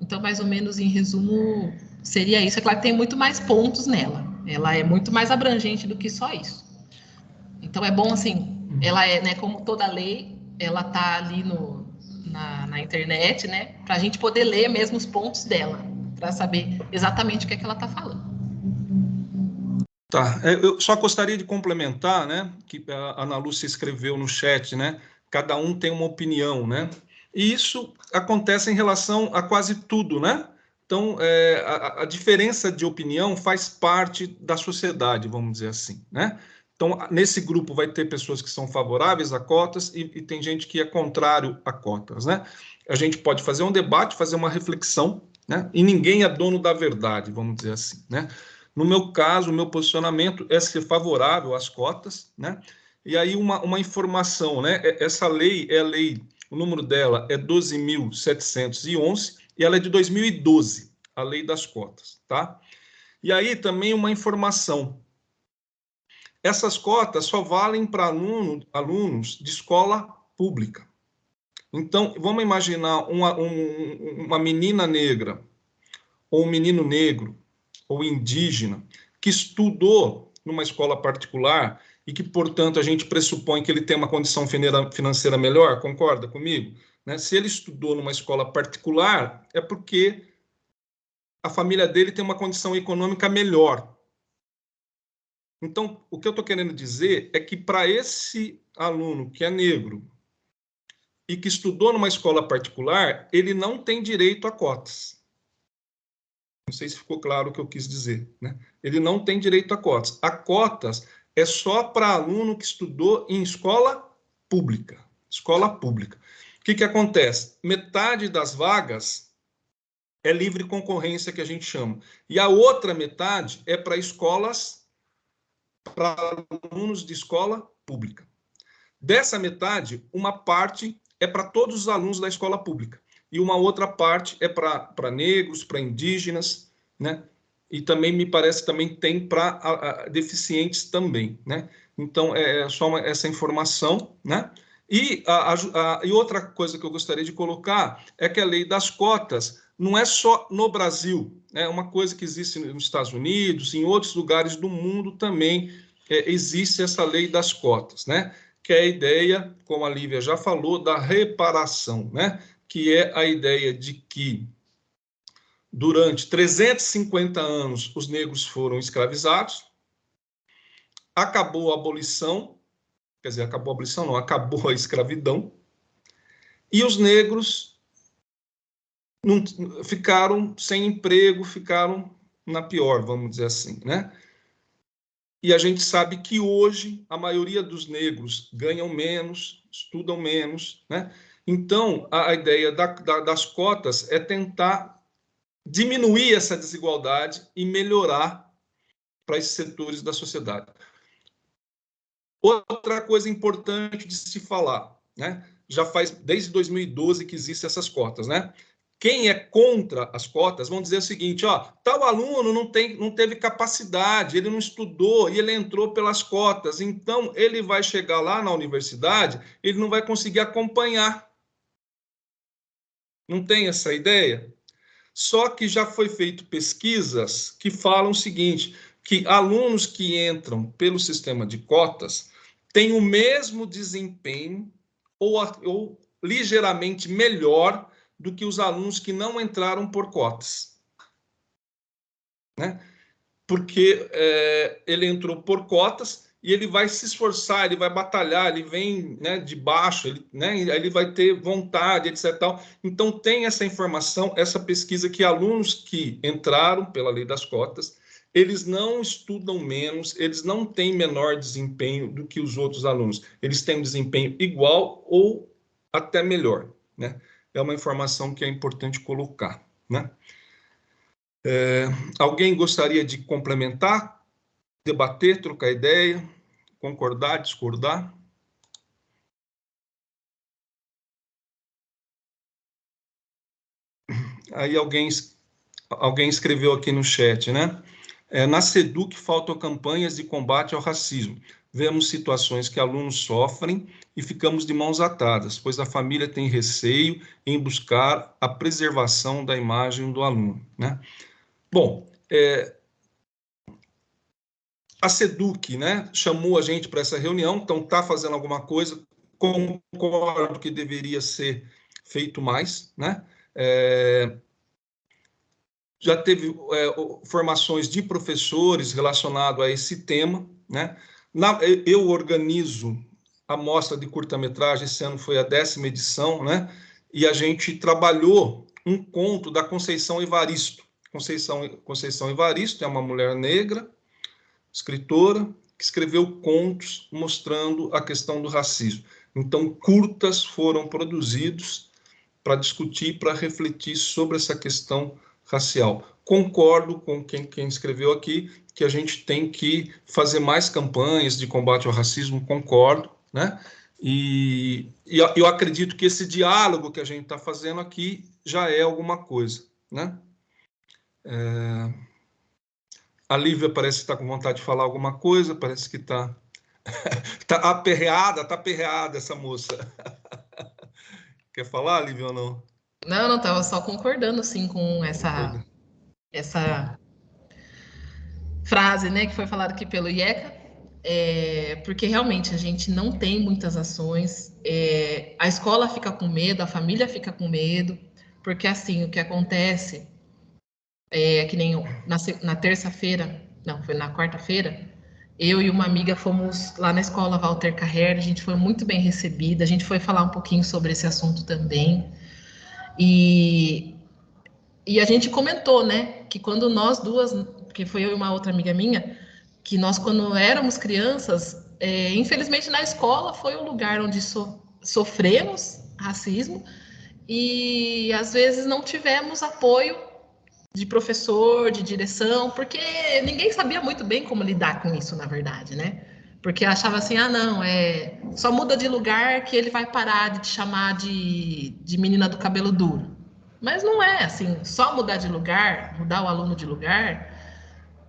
Então, mais ou menos, em resumo, seria isso. É claro que tem muito mais pontos nela. Ela é muito mais abrangente do que só isso. Então, é bom, assim, ela é, né, como toda lei, ela está ali na internet, né? Para a gente poder ler mesmo os pontos dela, para saber exatamente o que é que ela está falando. Tá, eu só gostaria de complementar, né, que a Ana Lúcia escreveu no chat, né, cada um tem uma opinião, né, e isso acontece em relação a quase tudo, né, então a diferença de opinião faz parte da sociedade, vamos dizer assim, né, então nesse grupo vai ter pessoas que são favoráveis a cotas e tem gente que é contrário a cotas, né, a gente pode fazer um debate, fazer uma reflexão, né, e ninguém é dono da verdade, vamos dizer assim, né. No meu caso, o meu posicionamento é ser favorável às cotas, né? E aí uma informação, né? Essa lei é a lei, o número dela é 12.711 e ela é de 2012, a lei das cotas, tá? E aí também uma informação. Essas cotas só valem para alunos de escola pública. Então, vamos imaginar uma menina negra ou um menino negro ou indígena, que estudou numa escola particular e que, portanto, a gente pressupõe que ele tem uma condição financeira melhor, concorda comigo? Né? Se ele estudou numa escola particular, é porque a família dele tem uma condição econômica melhor. Então, o que eu estou querendo dizer é que para esse aluno que é negro e que estudou numa escola particular, ele não tem direito a cotas. Não sei se ficou claro o que eu quis dizer, né? Ele não tem direito a cotas. A cotas é só para aluno que estudou em escola pública. Escola pública. O que acontece? Metade das vagas é livre concorrência, que a gente chama. E a outra metade é para alunos de escola pública. Dessa metade, uma parte é para todos os alunos da escola pública. E uma outra parte é para negros, para indígenas, né? E também, me parece, também tem para deficientes também, né? Então, é só essa informação, né? E outra coisa que eu gostaria de colocar é que a lei das cotas não é só no Brasil, é uma coisa que existe nos Estados Unidos, em outros lugares do mundo também existe essa lei das cotas, né? Que é a ideia, como a Lívia já falou, da reparação, né? Que é a ideia de que durante 350 anos os negros foram escravizados, acabou a abolição, quer dizer, acabou a abolição não, acabou a escravidão, e os negros ficaram sem emprego, ficaram na pior, vamos dizer assim, né? E a gente sabe que hoje a maioria dos negros ganham menos, estudam menos, né? Então, a ideia das cotas é tentar diminuir essa desigualdade e melhorar para esses setores da sociedade. Outra coisa importante de se falar, né? Já faz desde 2012 que existem essas cotas, né? Quem é contra as cotas vão dizer o seguinte, ó, tal aluno não teve capacidade, ele não estudou e ele entrou pelas cotas, então ele vai chegar lá na universidade, ele não vai conseguir acompanhar. Não tem essa ideia? Só que já foi feito pesquisas que falam o seguinte, que alunos que entram pelo sistema de cotas têm o mesmo desempenho ou ligeiramente melhor do que os alunos que não entraram por cotas. Né? Porque ele entrou por cotas e ele vai se esforçar, ele vai batalhar, ele vem, né, de baixo, ele vai ter vontade, etc. Então, tem essa informação, essa pesquisa que alunos que entraram pela lei das cotas, eles não estudam menos, eles não têm menor desempenho do que os outros alunos. Eles têm um desempenho igual ou até melhor, né? É uma informação que é importante colocar, né? Alguém gostaria de complementar, debater, trocar ideia, concordar, discordar? Aí alguém escreveu aqui no chat, né? Na SEDUC faltam campanhas de combate ao racismo. Vemos situações que alunos sofrem e ficamos de mãos atadas, pois a família tem receio em buscar a preservação da imagem do aluno, né? Bom, a SEDUC, né, chamou a gente para essa reunião, então está fazendo alguma coisa, concordo que deveria ser feito mais, né? Já teve formações de professores relacionado a esse tema, né? Eu organizo a mostra de curta-metragem, esse ano foi a 10ª edição, né? E a gente trabalhou um conto da Conceição Evaristo. Conceição Evaristo é uma mulher negra, escritora, que escreveu contos mostrando a questão do racismo. Então, curtas foram produzidos para discutir, para refletir sobre essa questão racial. Concordo com quem escreveu aqui, que a gente tem que fazer mais campanhas de combate ao racismo, concordo, né? E eu acredito que esse diálogo que a gente está fazendo aqui já é alguma coisa, né? A Lívia parece que está com vontade de falar alguma coisa, parece que está aperreada essa moça. Quer falar, Lívia, ou não? Não, estava só concordando, sim, com essa frase, né, que foi falada aqui pelo IECA, porque realmente a gente não tem muitas ações, a escola fica com medo, a família fica com medo, porque assim, o que acontece que nem na terça-feira, não, foi na quarta-feira, eu e uma amiga fomos lá na escola Walter Carrer, a gente foi muito bem recebida, a gente foi falar um pouquinho sobre esse assunto também, e a gente comentou, né, que quando nós duas, que foi eu e uma outra amiga minha, que nós quando éramos crianças, infelizmente na escola foi o lugar onde sofremos racismo, e às vezes não tivemos apoio de professor, de direção, porque ninguém sabia muito bem como lidar com isso, na verdade, né? Porque achava assim, não, só muda de lugar que ele vai parar de te chamar de menina do cabelo duro. Mas não é assim, só mudar de lugar, mudar o aluno de lugar,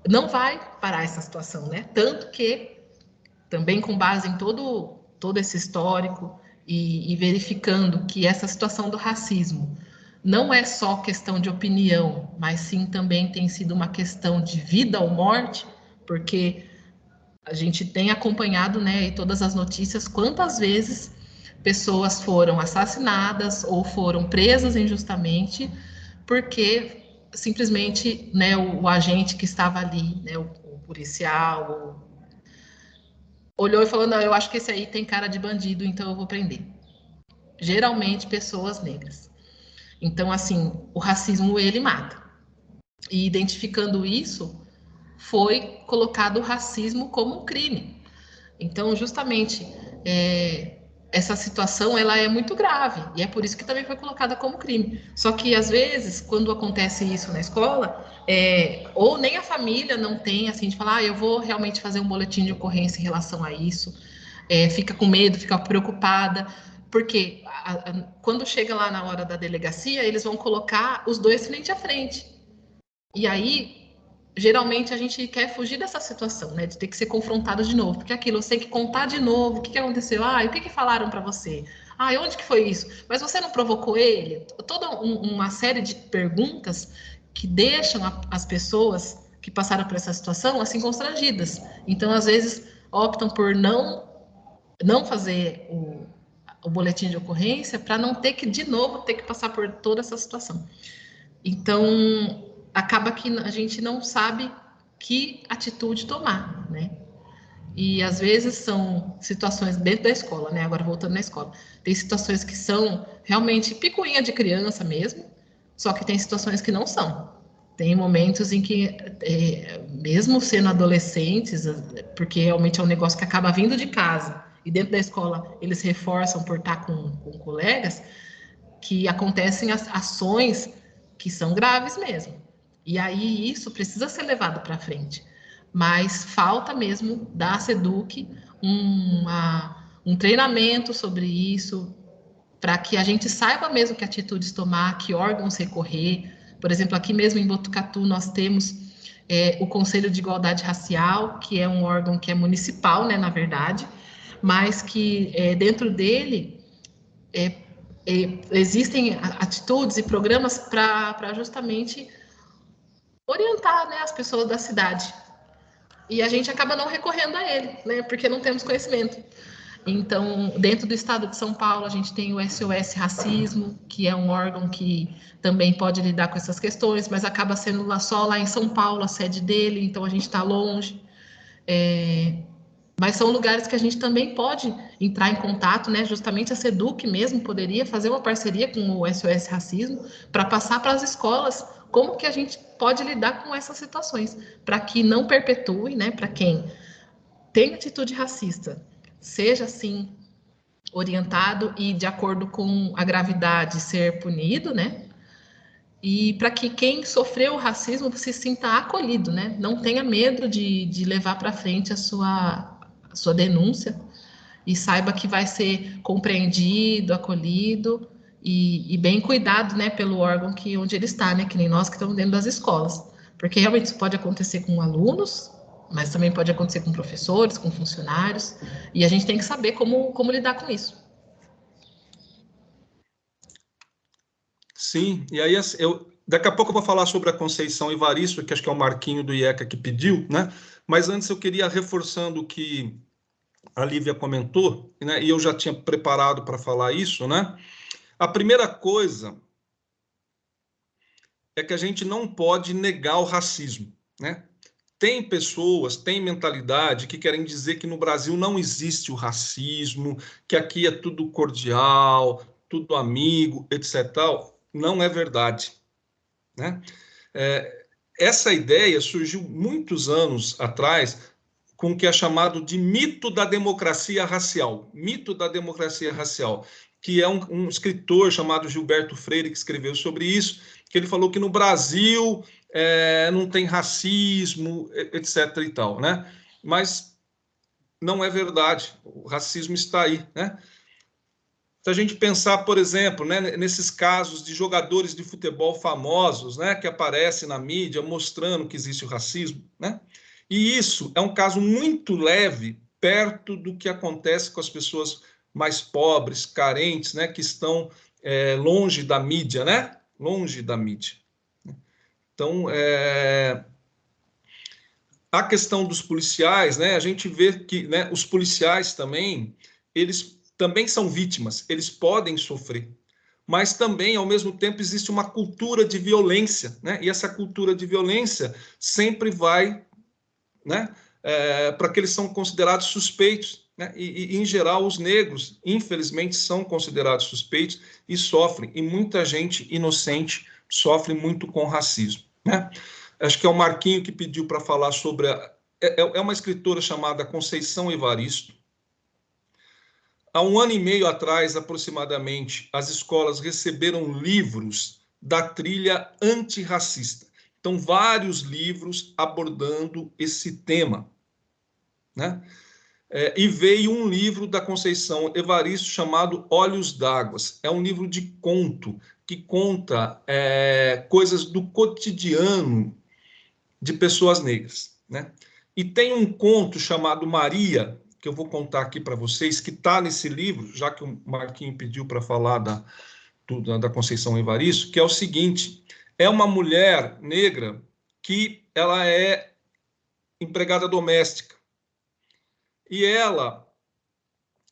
não vai parar essa situação, né? Tanto que, também com base em todo esse histórico e verificando que essa situação do racismo não é só questão de opinião, mas sim também tem sido uma questão de vida ou morte, porque a gente tem acompanhado, né, em todas as notícias, quantas vezes pessoas foram assassinadas ou foram presas injustamente, porque simplesmente, né, o agente que estava ali, né, o policial, olhou e falou, não, eu acho que esse aí tem cara de bandido, então eu vou prender. Geralmente pessoas negras. Então, assim, o racismo, ele mata. E identificando isso, foi colocado o racismo como um crime. Então, justamente, essa situação ela é muito grave, e é por isso que também foi colocada como crime. Só que, às vezes, quando acontece isso na escola, ou nem a família não tem, assim, de falar, eu vou realmente fazer um boletim de ocorrência em relação a isso, fica com medo, fica preocupada, porque quando chega lá na hora da delegacia, eles vão colocar os dois frente a frente. E aí, geralmente, a gente quer fugir dessa situação, né? De ter que ser confrontado de novo. Porque aquilo, você tem que contar de novo. O que aconteceu? O que falaram para você? Onde que foi isso? Mas você não provocou ele? Toda uma série de perguntas que deixam as pessoas que passaram por essa situação, assim, constrangidas. Então, às vezes, optam por não fazer o boletim de ocorrência para não ter que, de novo, ter que passar por toda essa situação. Então, acaba que a gente não sabe que atitude tomar, né? E, às vezes, são situações dentro da escola, né? Agora, voltando na escola. Tem situações que são realmente picuinha de criança mesmo, só que tem situações que não são. Tem momentos em que, mesmo sendo adolescentes, porque realmente é um negócio que acaba vindo de casa, e dentro da escola eles reforçam por estar com colegas, que acontecem ações que são graves mesmo. E aí isso precisa ser levado para frente. Mas falta mesmo da SEDUC um treinamento sobre isso, para que a gente saiba mesmo que atitudes tomar, que órgãos recorrer. Por exemplo, aqui mesmo em Botucatu nós temos o Conselho de Igualdade Racial, que é um órgão que é municipal, né, na verdade, mas que dentro dele existem atitudes e programas para justamente orientar, né, as pessoas da cidade. E a gente acaba não recorrendo a ele, né, porque não temos conhecimento. Então, dentro do estado de São Paulo, a gente tem o SOS Racismo, que é um órgão que também pode lidar com essas questões, mas acaba sendo só lá em São Paulo a sede dele, então a gente está longe. Mas são lugares que a gente também pode entrar em contato, né? Justamente a SEDUC mesmo poderia fazer uma parceria com o SOS Racismo para passar para as escolas como que a gente pode lidar com essas situações, para que não perpetue, né? Para quem tem atitude racista, seja assim orientado e de acordo com a gravidade ser punido, né? E para que quem sofreu o racismo se sinta acolhido, né? Não tenha medo de levar para frente a sua denúncia e saiba que vai ser compreendido, acolhido e bem cuidado, né, pelo órgão onde ele está, né? Que nem nós que estamos dentro das escolas. Porque realmente isso pode acontecer com alunos, mas também pode acontecer com professores, com funcionários, e a gente tem que saber como lidar com isso. Sim, e aí daqui a pouco eu vou falar sobre a Conceição Evaristo, que acho que é o Marquinho do IECA que pediu, né? Mas antes eu queria, reforçando o que a Lívia comentou, né? E eu já tinha preparado para falar isso, né? A primeira coisa é que a gente não pode negar o racismo, né? Tem pessoas, tem mentalidade que querem dizer que no Brasil não existe o racismo, que aqui é tudo cordial, tudo amigo, etc. Não é verdade, né? Essa ideia surgiu muitos anos atrás com o que é chamado de mito da democracia racial. Mito da democracia racial, que é um escritor chamado Gilberto Freire que escreveu sobre isso, que ele falou que no Brasil não tem racismo, etc. e tal, né? Mas não é verdade. O racismo está aí, né? Se a gente pensar, por exemplo, né, nesses casos de jogadores de futebol famosos, né, que aparecem na mídia mostrando que existe o racismo, né? E isso é um caso muito leve perto do que acontece com as pessoas mais pobres, carentes, né, que estão longe da mídia, né? Longe da mídia. Então, a questão dos policiais, né, a gente vê que, né, os policiais também, eles também são vítimas, eles podem sofrer, mas também, ao mesmo tempo, existe uma cultura de violência, né? E essa cultura de violência sempre vai, né, para que eles são considerados suspeitos, né? E, em geral, os negros, infelizmente, são considerados suspeitos e sofrem, e muita gente inocente sofre muito com racismo, né? Acho que é o Marquinho que pediu para falar sobre... É uma escritora chamada Conceição Evaristo. Há 1 ano e meio atrás, aproximadamente, as escolas receberam livros da trilha antirracista. Então, vários livros abordando esse tema, né? E veio um livro da Conceição Evaristo chamado Olhos d'Água. É um livro de conto que conta coisas do cotidiano de pessoas negras, né? E tem um conto chamado Maria, que eu vou contar aqui para vocês, que está nesse livro, já que o Marquinho pediu para falar da Conceição Evaristo, que é o seguinte: é uma mulher negra que ela é empregada doméstica. E ela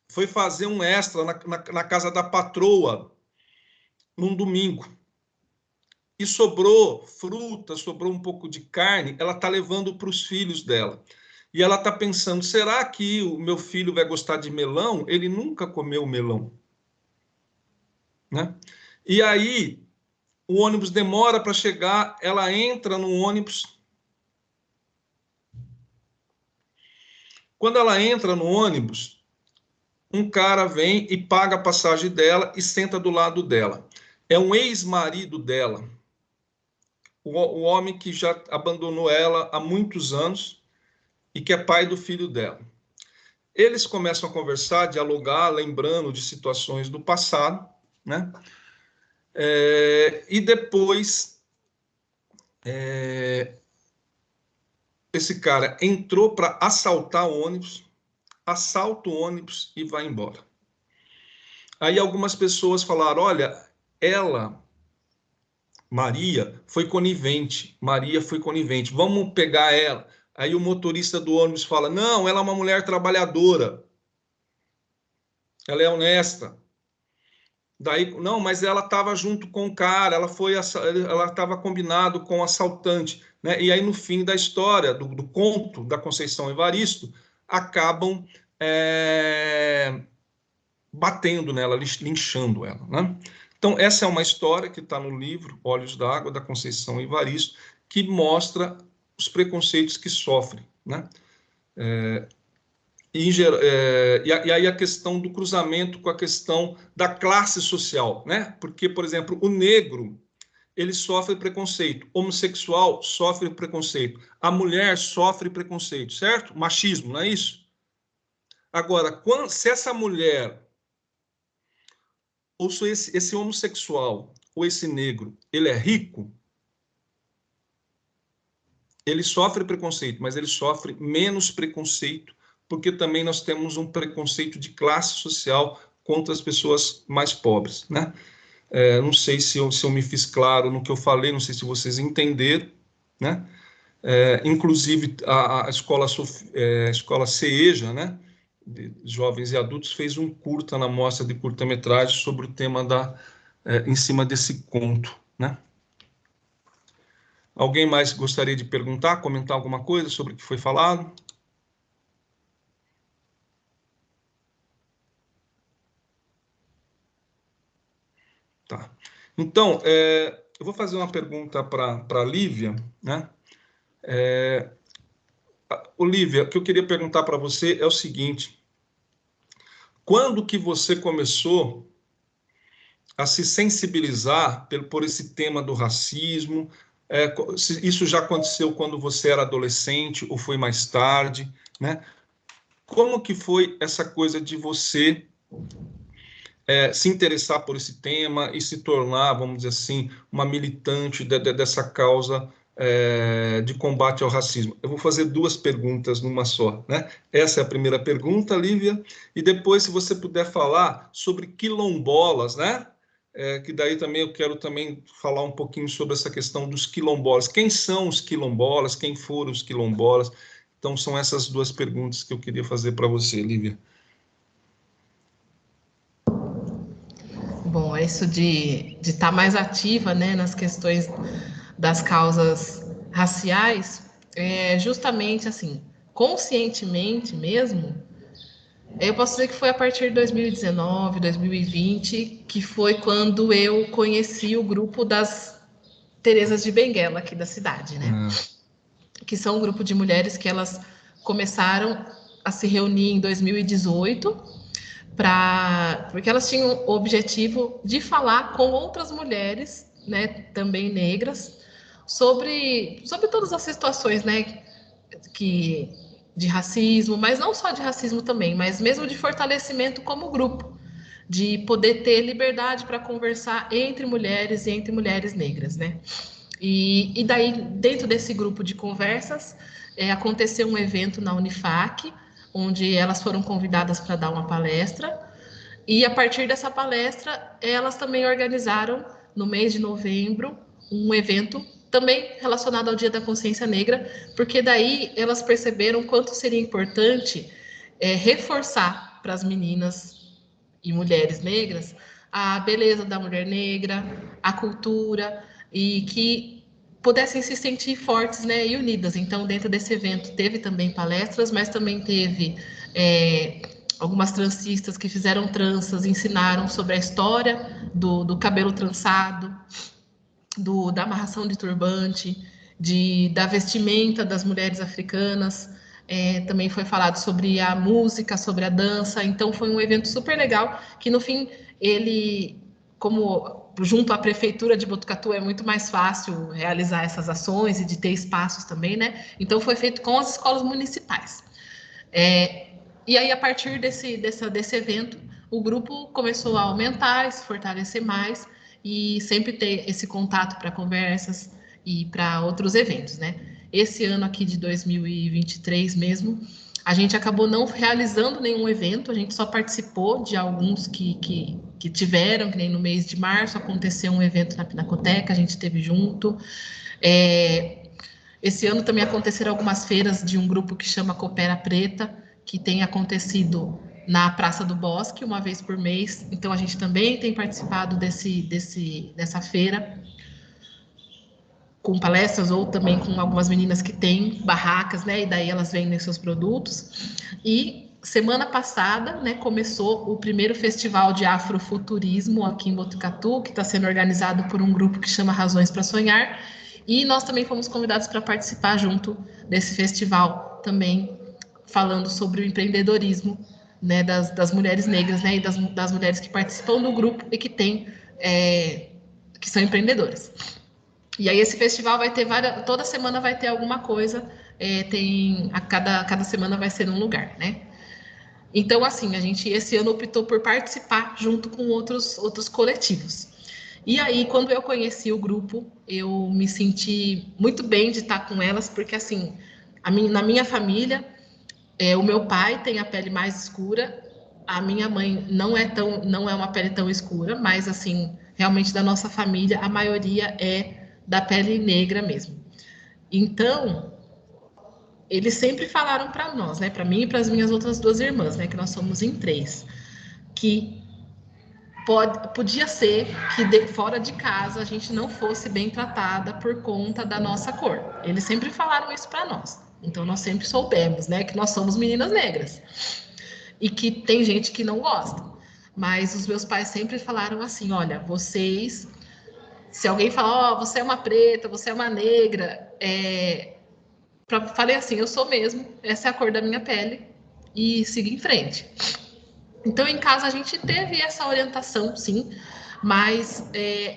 foi fazer um extra na casa da patroa num domingo. E sobrou fruta, sobrou um pouco de carne, ela está levando para os filhos dela. E ela está pensando, será que o meu filho vai gostar de melão? Ele nunca comeu melão, né? E aí, o ônibus demora para chegar, ela entra no ônibus. Quando ela entra no ônibus, um cara vem e paga a passagem dela e senta do lado dela. É um ex-marido dela, o homem que já abandonou ela há muitos anos e que é pai do filho dela. Eles começam a conversar, dialogar, lembrando de situações do passado, né? E depois, esse cara entrou para assaltar o ônibus, assalta o ônibus e vai embora. Aí algumas pessoas falaram, olha, Maria foi conivente, vamos pegar ela. Aí o motorista do ônibus fala, não, ela é uma mulher trabalhadora, ela é honesta. Daí, não, mas ela estava junto com o cara, ela estava combinado com o assaltante, né? E aí no fim da história, do conto da Conceição Evaristo, acabam batendo nela, linchando ela, né? Então, essa é uma história que está no livro Olhos d'Água, da Conceição Evaristo, que mostra os preconceitos que sofrem, né? E aí a questão do cruzamento com a questão da classe social, né? Porque, por exemplo, o negro, ele sofre preconceito, o homossexual sofre preconceito, a mulher sofre preconceito, certo? Machismo, não é isso? Agora, se essa mulher, ou se esse homossexual, ou esse negro, ele é rico, ele sofre preconceito, mas ele sofre menos preconceito, porque também nós temos um preconceito de classe social contra as pessoas mais pobres, né? Não sei se eu me fiz claro no que eu falei, não sei se vocês entenderam, né? Inclusive, a escola CEJA, né, de jovens e adultos, fez um curta na mostra de curta-metragem sobre o tema em cima desse conto, né? Alguém mais gostaria de perguntar, comentar alguma coisa sobre o que foi falado? Tá. Então, eu vou fazer uma pergunta para a Lívia, né? Olívia, o que eu queria perguntar para você é o seguinte: quando que você começou a se sensibilizar por esse tema do racismo? Isso já aconteceu quando você era adolescente ou foi mais tarde, né? Como que foi essa coisa de você se interessar por esse tema e se tornar, vamos dizer assim, uma militante dessa causa de combate ao racismo? Eu vou fazer 2 perguntas numa só, né? Essa é a primeira pergunta, Lívia, e depois, se você puder falar sobre quilombolas, né? Que daí também eu quero também falar um pouquinho sobre essa questão dos quilombolas. Quem são os quilombolas? Quem foram os quilombolas? Então, são essas 2 perguntas que eu queria fazer para você, Lívia. Bom, isso de estar mais ativa, né, nas questões das causas raciais, justamente assim, conscientemente mesmo, eu posso dizer que foi a partir de 2019, 2020, que foi quando eu conheci o grupo das Teresas de Benguela, aqui da cidade, né? Que são um grupo de mulheres que elas começaram a se reunir em 2018, porque elas tinham o objetivo de falar com outras mulheres, né, também negras, sobre todas as situações, né, de racismo, mas não só de racismo também, mas mesmo de fortalecimento como grupo, de poder ter liberdade para conversar entre mulheres e entre mulheres negras, né? E daí, dentro desse grupo de conversas, aconteceu um evento na Unifac, onde elas foram convidadas para dar uma palestra, e a partir dessa palestra, elas também organizaram, no mês de novembro, um evento também relacionado ao Dia da Consciência Negra, porque daí elas perceberam quanto seria importante reforçar para as meninas e mulheres negras a beleza da mulher negra, a cultura, e que pudessem se sentir fortes, né, e unidas. Então, dentro desse evento, teve também palestras, mas também teve algumas trancistas que fizeram tranças, ensinaram sobre a história do cabelo trançado, da amarração de turbante, da vestimenta das mulheres africanas. Também foi falado sobre a música, sobre a dança. Então, foi um evento super legal, que no fim, como junto à prefeitura de Botucatu é muito mais fácil realizar essas ações e de ter espaços também, né? Então, foi feito com as escolas municipais. E aí, a partir desse evento, o grupo começou a aumentar e se fortalecer mais, e sempre ter esse contato para conversas e para outros eventos, né? Esse ano aqui de 2023 mesmo, a gente acabou não realizando nenhum evento, a gente só participou de alguns que tiveram, que nem no mês de março aconteceu um evento na Pinacoteca, a gente esteve junto. Esse ano também aconteceram algumas feiras de um grupo que chama Coopera Preta, que tem acontecido na Praça do Bosque, uma vez por mês. Então, a gente também tem participado dessa feira, com palestras ou também com algumas meninas que têm barracas, né? E daí elas vendem seus produtos. E semana passada, né, começou o primeiro festival de afrofuturismo aqui em Botucatu, que está sendo organizado por um grupo que chama Razões para Sonhar. E nós também fomos convidados para participar junto desse festival, também falando sobre o empreendedorismo, né, das mulheres negras, né, e das mulheres que participam do grupo e que são empreendedoras. E aí esse festival vai ter toda semana vai ter alguma coisa, cada semana vai ser um lugar, né? Então, assim, a gente esse ano optou por participar junto com outros coletivos. E aí, quando eu conheci o grupo, eu me senti muito bem de estar com elas, porque, assim, na minha família, o meu pai tem a pele mais escura, a minha mãe não é uma pele tão escura, mas, assim, realmente da nossa família, a maioria é da pele negra mesmo. Então, eles sempre falaram para nós, né, para mim e para as minhas outras duas irmãs, né, que nós somos em 3, que podia ser que fora de casa a gente não fosse bem tratada por conta da nossa cor. Eles sempre falaram isso para nós. Então, nós sempre soubemos, né, que nós somos meninas negras. E que tem gente que não gosta. Mas os meus pais sempre falaram assim, olha, vocês... Se alguém falar, você é uma preta, você é uma negra, falei assim, eu sou mesmo, essa é a cor da minha pele, e siga em frente. Então, em casa, a gente teve essa orientação, sim, mas,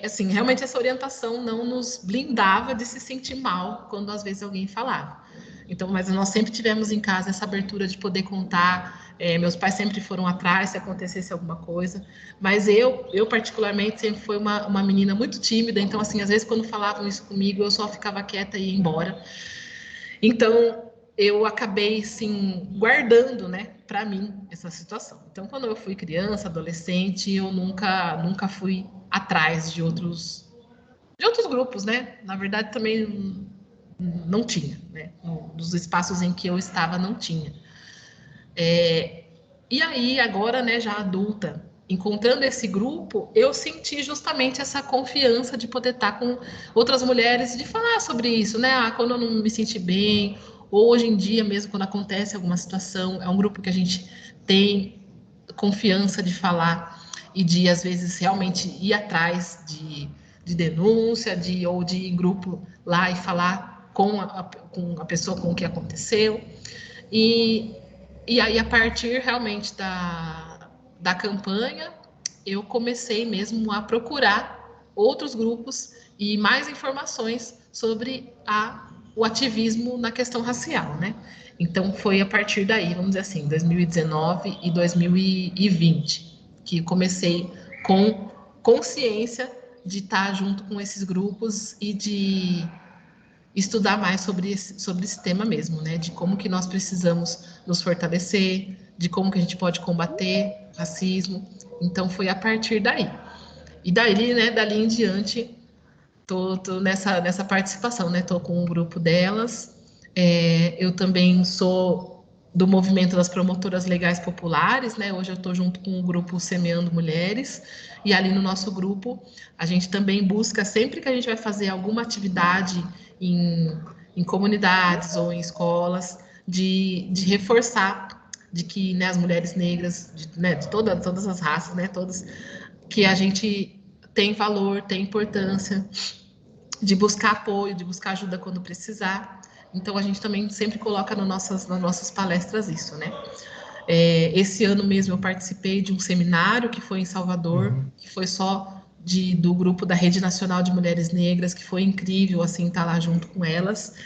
assim, realmente essa orientação não nos blindava de se sentir mal quando, às vezes, alguém falava. Então, mas nós sempre tivemos em casa essa abertura de poder contar, meus pais sempre foram atrás se acontecesse alguma coisa, mas eu particularmente sempre fui uma menina muito tímida, então assim, às vezes quando falavam isso comigo, eu só ficava quieta e ia embora. Então, eu acabei, assim, guardando, né, para mim, essa situação. Então, quando eu fui criança, adolescente, eu nunca fui atrás de outros grupos, né, na verdade também não tinha, né, nos espaços em que eu estava não tinha. E aí, agora, né, já adulta, encontrando esse grupo, eu senti justamente essa confiança de poder estar com outras mulheres, de falar sobre isso, né, quando eu não me senti bem, ou hoje em dia mesmo, quando acontece alguma situação, é um grupo que a gente tem confiança de falar e de, às vezes, realmente ir atrás de denúncia, ou de ir em grupo lá e falar com a pessoa com o que aconteceu. E aí, a partir realmente da campanha, eu comecei mesmo a procurar outros grupos e mais informações sobre o ativismo na questão racial, né? Então, foi a partir daí, vamos dizer assim, 2019 e 2020, que comecei com consciência de estar junto com esses grupos e de estudar mais sobre esse tema mesmo, né? De como que nós precisamos nos fortalecer, de como que a gente pode combater racismo. Então, foi a partir daí. E daí, né, dali em diante, tô nessa participação, né? Tô com um grupo delas. Eu também sou do movimento das promotoras legais populares, né? Hoje eu estou junto com o grupo Semeando Mulheres, e ali no nosso grupo a gente também busca, sempre que a gente vai fazer alguma atividade em comunidades ou em escolas, de reforçar de que, né, as mulheres negras, de todas as raças, né, todas, que a gente tem valor, tem importância, de buscar apoio, de buscar ajuda quando precisar. Então, a gente também sempre coloca nas nossas palestras isso, né? Esse ano mesmo eu participei de um seminário que foi em Salvador, que foi só do grupo da Rede Nacional de Mulheres Negras, que foi incrível, assim, estar lá junto com elas,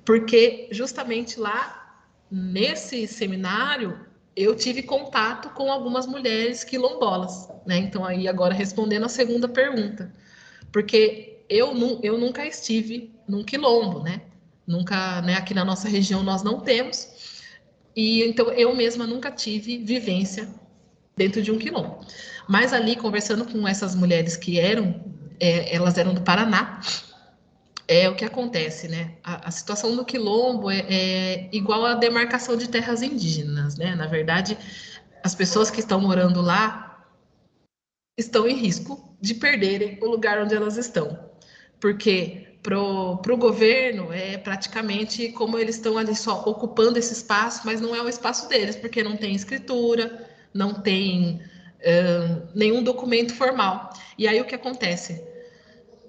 porque justamente lá, nesse seminário, eu tive contato com algumas mulheres quilombolas, né? Então, aí agora respondendo a segunda pergunta, porque eu nunca estive num quilombo, né? Nunca, né? Aqui na nossa região nós não temos, e então eu mesma nunca tive vivência dentro de um quilombo. Mas ali, conversando com essas mulheres que elas eram do Paraná, o que acontece, né? A situação do quilombo é igual à demarcação de terras indígenas, né? Na verdade, as pessoas que estão morando lá estão em risco de perderem o lugar onde elas estão. Porque para o governo é praticamente como eles estão ali só ocupando esse espaço, mas não é o espaço deles, porque não tem escritura, não tem nenhum documento formal. E aí o que acontece?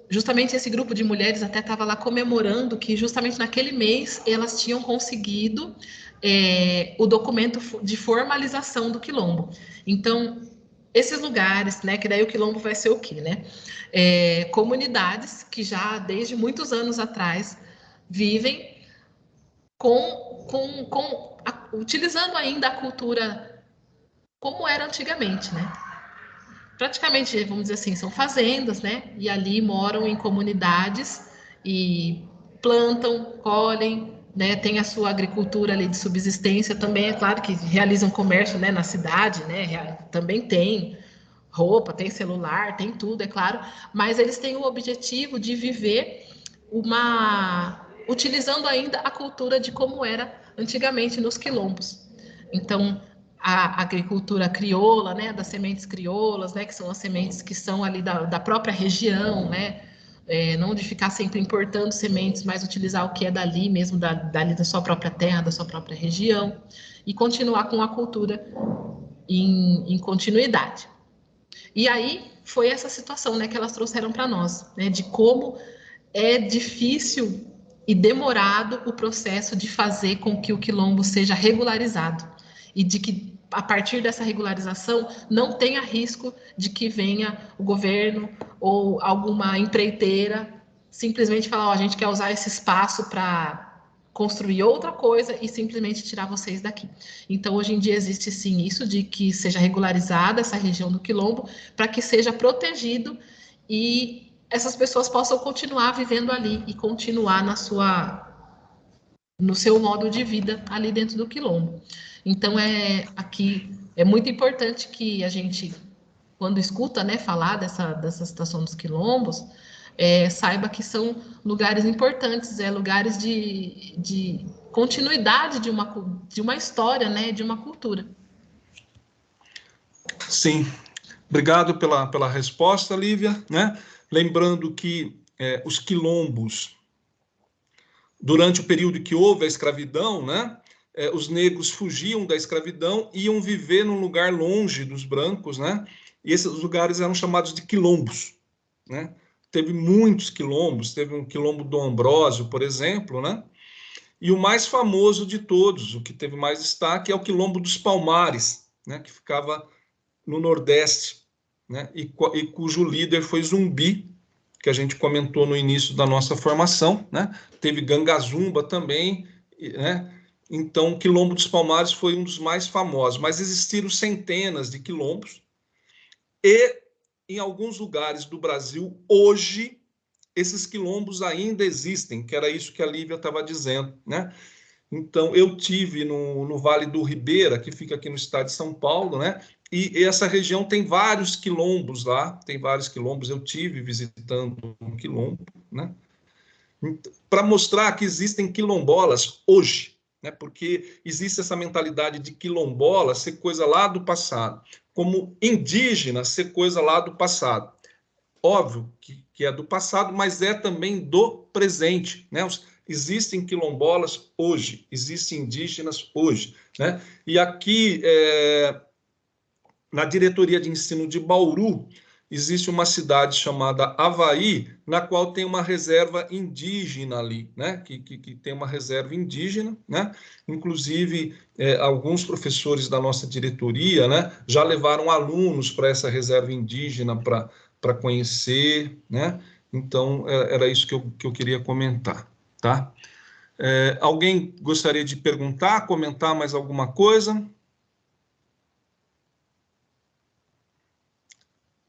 Justamente esse grupo de mulheres até estava lá comemorando que justamente naquele mês elas tinham conseguido o documento de formalização do quilombo. Então, esses lugares, né, que daí o quilombo vai ser o quê, né? Comunidades que já desde muitos anos atrás vivem utilizando ainda a cultura como era antigamente, né? Praticamente, vamos dizer assim, são fazendas, né? E ali moram em comunidades e plantam, colhem, né? Tem a sua agricultura ali de subsistência também, é claro que realizam comércio, né, na cidade, né? Também tem roupa, tem celular, tem tudo, é claro, mas eles têm o objetivo de viver utilizando ainda a cultura de como era antigamente nos quilombos. Então, a agricultura crioula, né, das sementes crioulas, né, que são as sementes que são ali da própria região, né, não de ficar sempre importando sementes, mas utilizar o que é dali mesmo, dali da sua própria terra, da sua própria região, e continuar com a cultura em continuidade. E aí foi essa situação, né, que elas trouxeram para nós, né, de como é difícil e demorado o processo de fazer com que o quilombo seja regularizado e de que a partir dessa regularização não tenha risco de que venha o governo ou alguma empreiteira simplesmente falar, a gente quer usar esse espaço para construir outra coisa e simplesmente tirar vocês daqui. Então, hoje em dia existe sim isso de que seja regularizada essa região do quilombo para que seja protegido e essas pessoas possam continuar vivendo ali e continuar no seu modo de vida ali dentro do quilombo. Então, aqui é muito importante que a gente, quando escuta, né, falar dessa situação dos quilombos, saiba que são lugares importantes, lugares de continuidade de uma história, né, de uma cultura. Sim, obrigado pela resposta, Lívia, né? Lembrando que os quilombos, durante o período que houve a escravidão, né, os negros fugiam da escravidão, iam viver num lugar longe dos brancos, né? E esses lugares eram chamados de quilombos, né? teve muitos quilombos, teve um quilombo do Ambrósio, por exemplo, né? E o mais famoso de todos, o que teve mais destaque, é o quilombo dos Palmares, né? Que ficava no Nordeste, né? E cujo líder foi Zumbi, que a gente comentou no início da nossa formação, né? Teve Gangazumba também, né? Então, o Quilombo dos Palmares foi um dos mais famosos, mas existiram centenas de quilombos, e em alguns lugares do Brasil, hoje, esses quilombos ainda existem, que era isso que a Lívia estava dizendo, né? Então, eu tive no Vale do Ribeira, que fica aqui no estado de São Paulo, né? E essa região tem vários quilombos lá, tem vários quilombos, eu tive visitando um quilombo, né? Para mostrar que existem quilombolas hoje, né? Porque existe essa mentalidade de quilombola ser coisa lá do passado, como indígena ser coisa lá do passado. Óbvio que é do passado, mas é também do presente, né? Existem quilombolas hoje, existem indígenas hoje, né? E aqui, na diretoria de ensino de Bauru, existe uma cidade chamada Avaí, na qual tem uma reserva indígena ali, né? Que tem uma reserva indígena, né? Inclusive, alguns professores da nossa diretoria, né, já levaram alunos para essa reserva indígena para conhecer, né? Então, era isso que eu queria comentar, tá? Alguém gostaria de perguntar, comentar mais alguma coisa?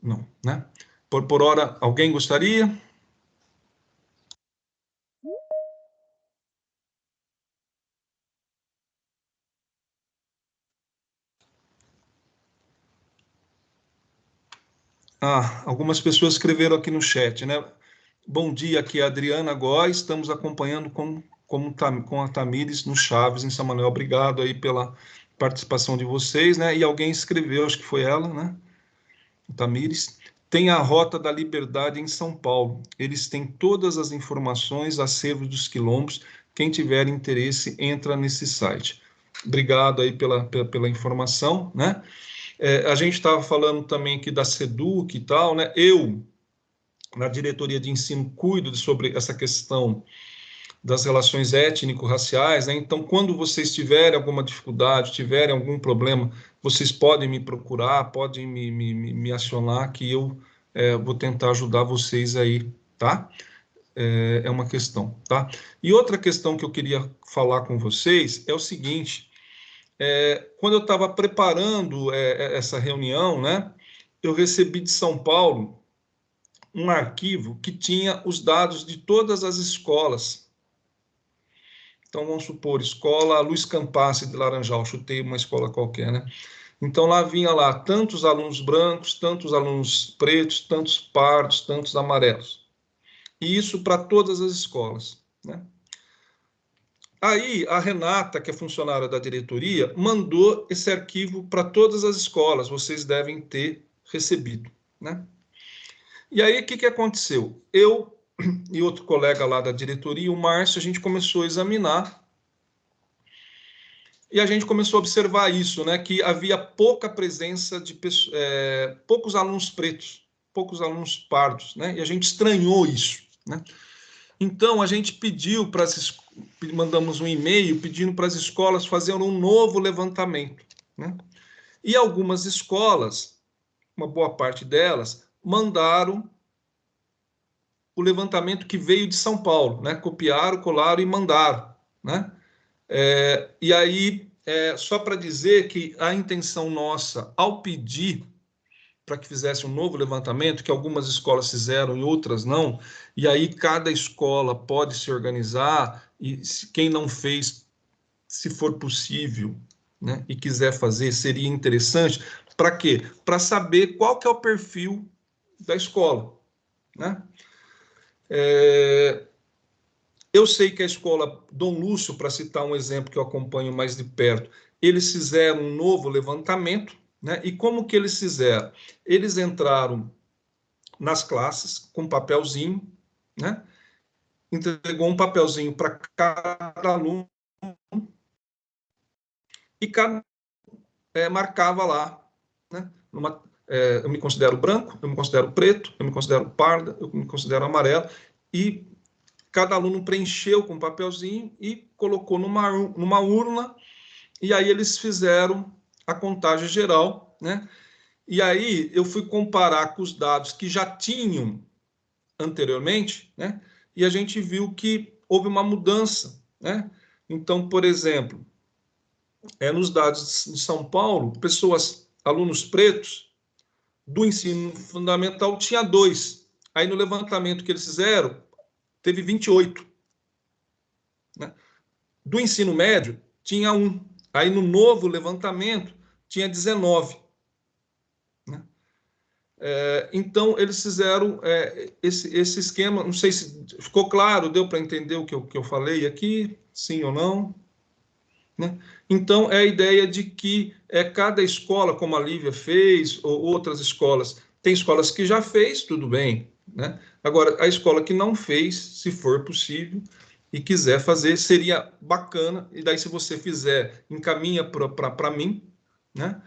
Não, né? Por hora, alguém gostaria? Algumas pessoas escreveram aqui no chat, né? Bom dia, aqui é a Adriana Góes, estamos acompanhando com a Tamires no Chaves, em São Manuel. Obrigado aí pela participação de vocês, né? E alguém escreveu, acho que foi ela, né? Tamires. Tem a Rota da Liberdade em São Paulo. Eles têm todas as informações, acervo dos quilombos. Quem tiver interesse, entra nesse site. Obrigado aí pela informação, né? A gente estava falando também aqui da SEDUC e tal, né? Eu, na diretoria de ensino, cuido sobre essa questão das relações étnico-raciais, né? Então, quando vocês tiverem alguma dificuldade, tiverem algum problema, vocês podem me procurar, podem me acionar, que eu vou tentar ajudar vocês aí, tá? É uma questão, tá? E outra questão que eu queria falar com vocês é o seguinte: quando eu estava preparando essa reunião, né, eu recebi de São Paulo um arquivo que tinha os dados de todas as escolas. Então, vamos supor, escola Luiz Campassi de Laranjal, chutei uma escola qualquer, né? Então, lá vinha lá tantos alunos brancos, tantos alunos pretos, tantos pardos, tantos amarelos. E isso para todas as escolas, né? Aí, a Renata, que é funcionária da diretoria, mandou esse arquivo para todas as escolas, vocês devem ter recebido, né? E aí, o que aconteceu? Eu e outro colega lá da diretoria, o Márcio, a gente começou a examinar e a gente começou a observar isso, né? Que havia pouca presença de poucos alunos pretos, poucos alunos pardos, né? E a gente estranhou isso, né? Então, a gente pediu mandamos um e-mail pedindo para as escolas fazerem um novo levantamento, né? E algumas escolas, uma boa parte delas, mandaram o levantamento que veio de São Paulo, né? Copiaram, colaram e mandaram, né? E aí, só para dizer que a intenção nossa, ao pedir para que fizesse um novo levantamento, que algumas escolas fizeram e outras não, e aí cada escola pode se organizar, e quem não fez, se for possível, né, e quiser fazer, seria interessante. Para quê? Para saber qual que é o perfil da escola, né? Eu sei que a escola Dom Lúcio, para citar um exemplo que eu acompanho mais de perto, eles fizeram um novo levantamento, né? E como que eles fizeram? Eles entraram nas classes com um papelzinho, né? Entregou um papelzinho para cada aluno e cada marcava lá, né? eu me considero branco, eu me considero preto, eu me considero parda, eu me considero amarelo, e cada aluno preencheu com um papelzinho e colocou numa urna, e aí eles fizeram a contagem geral, né? E aí eu fui comparar com os dados que já tinham anteriormente, né? E a gente viu que houve uma mudança, né? Então, por exemplo, nos dados de São Paulo, alunos pretos do ensino fundamental tinha 2. Aí no levantamento que eles fizeram, teve 28. Né? Do ensino médio, tinha 1. Aí no novo levantamento, tinha 19. Né? Então, eles fizeram esse esquema, não sei se ficou claro, deu para entender o que eu falei aqui, sim ou não? Né? Então, é a ideia de que cada escola, como a Lívia fez, ou outras escolas, tem escolas que já fez, tudo bem. Né? Agora, a escola que não fez, se for possível, e quiser fazer, seria bacana, e daí se você fizer, encaminha para mim, né?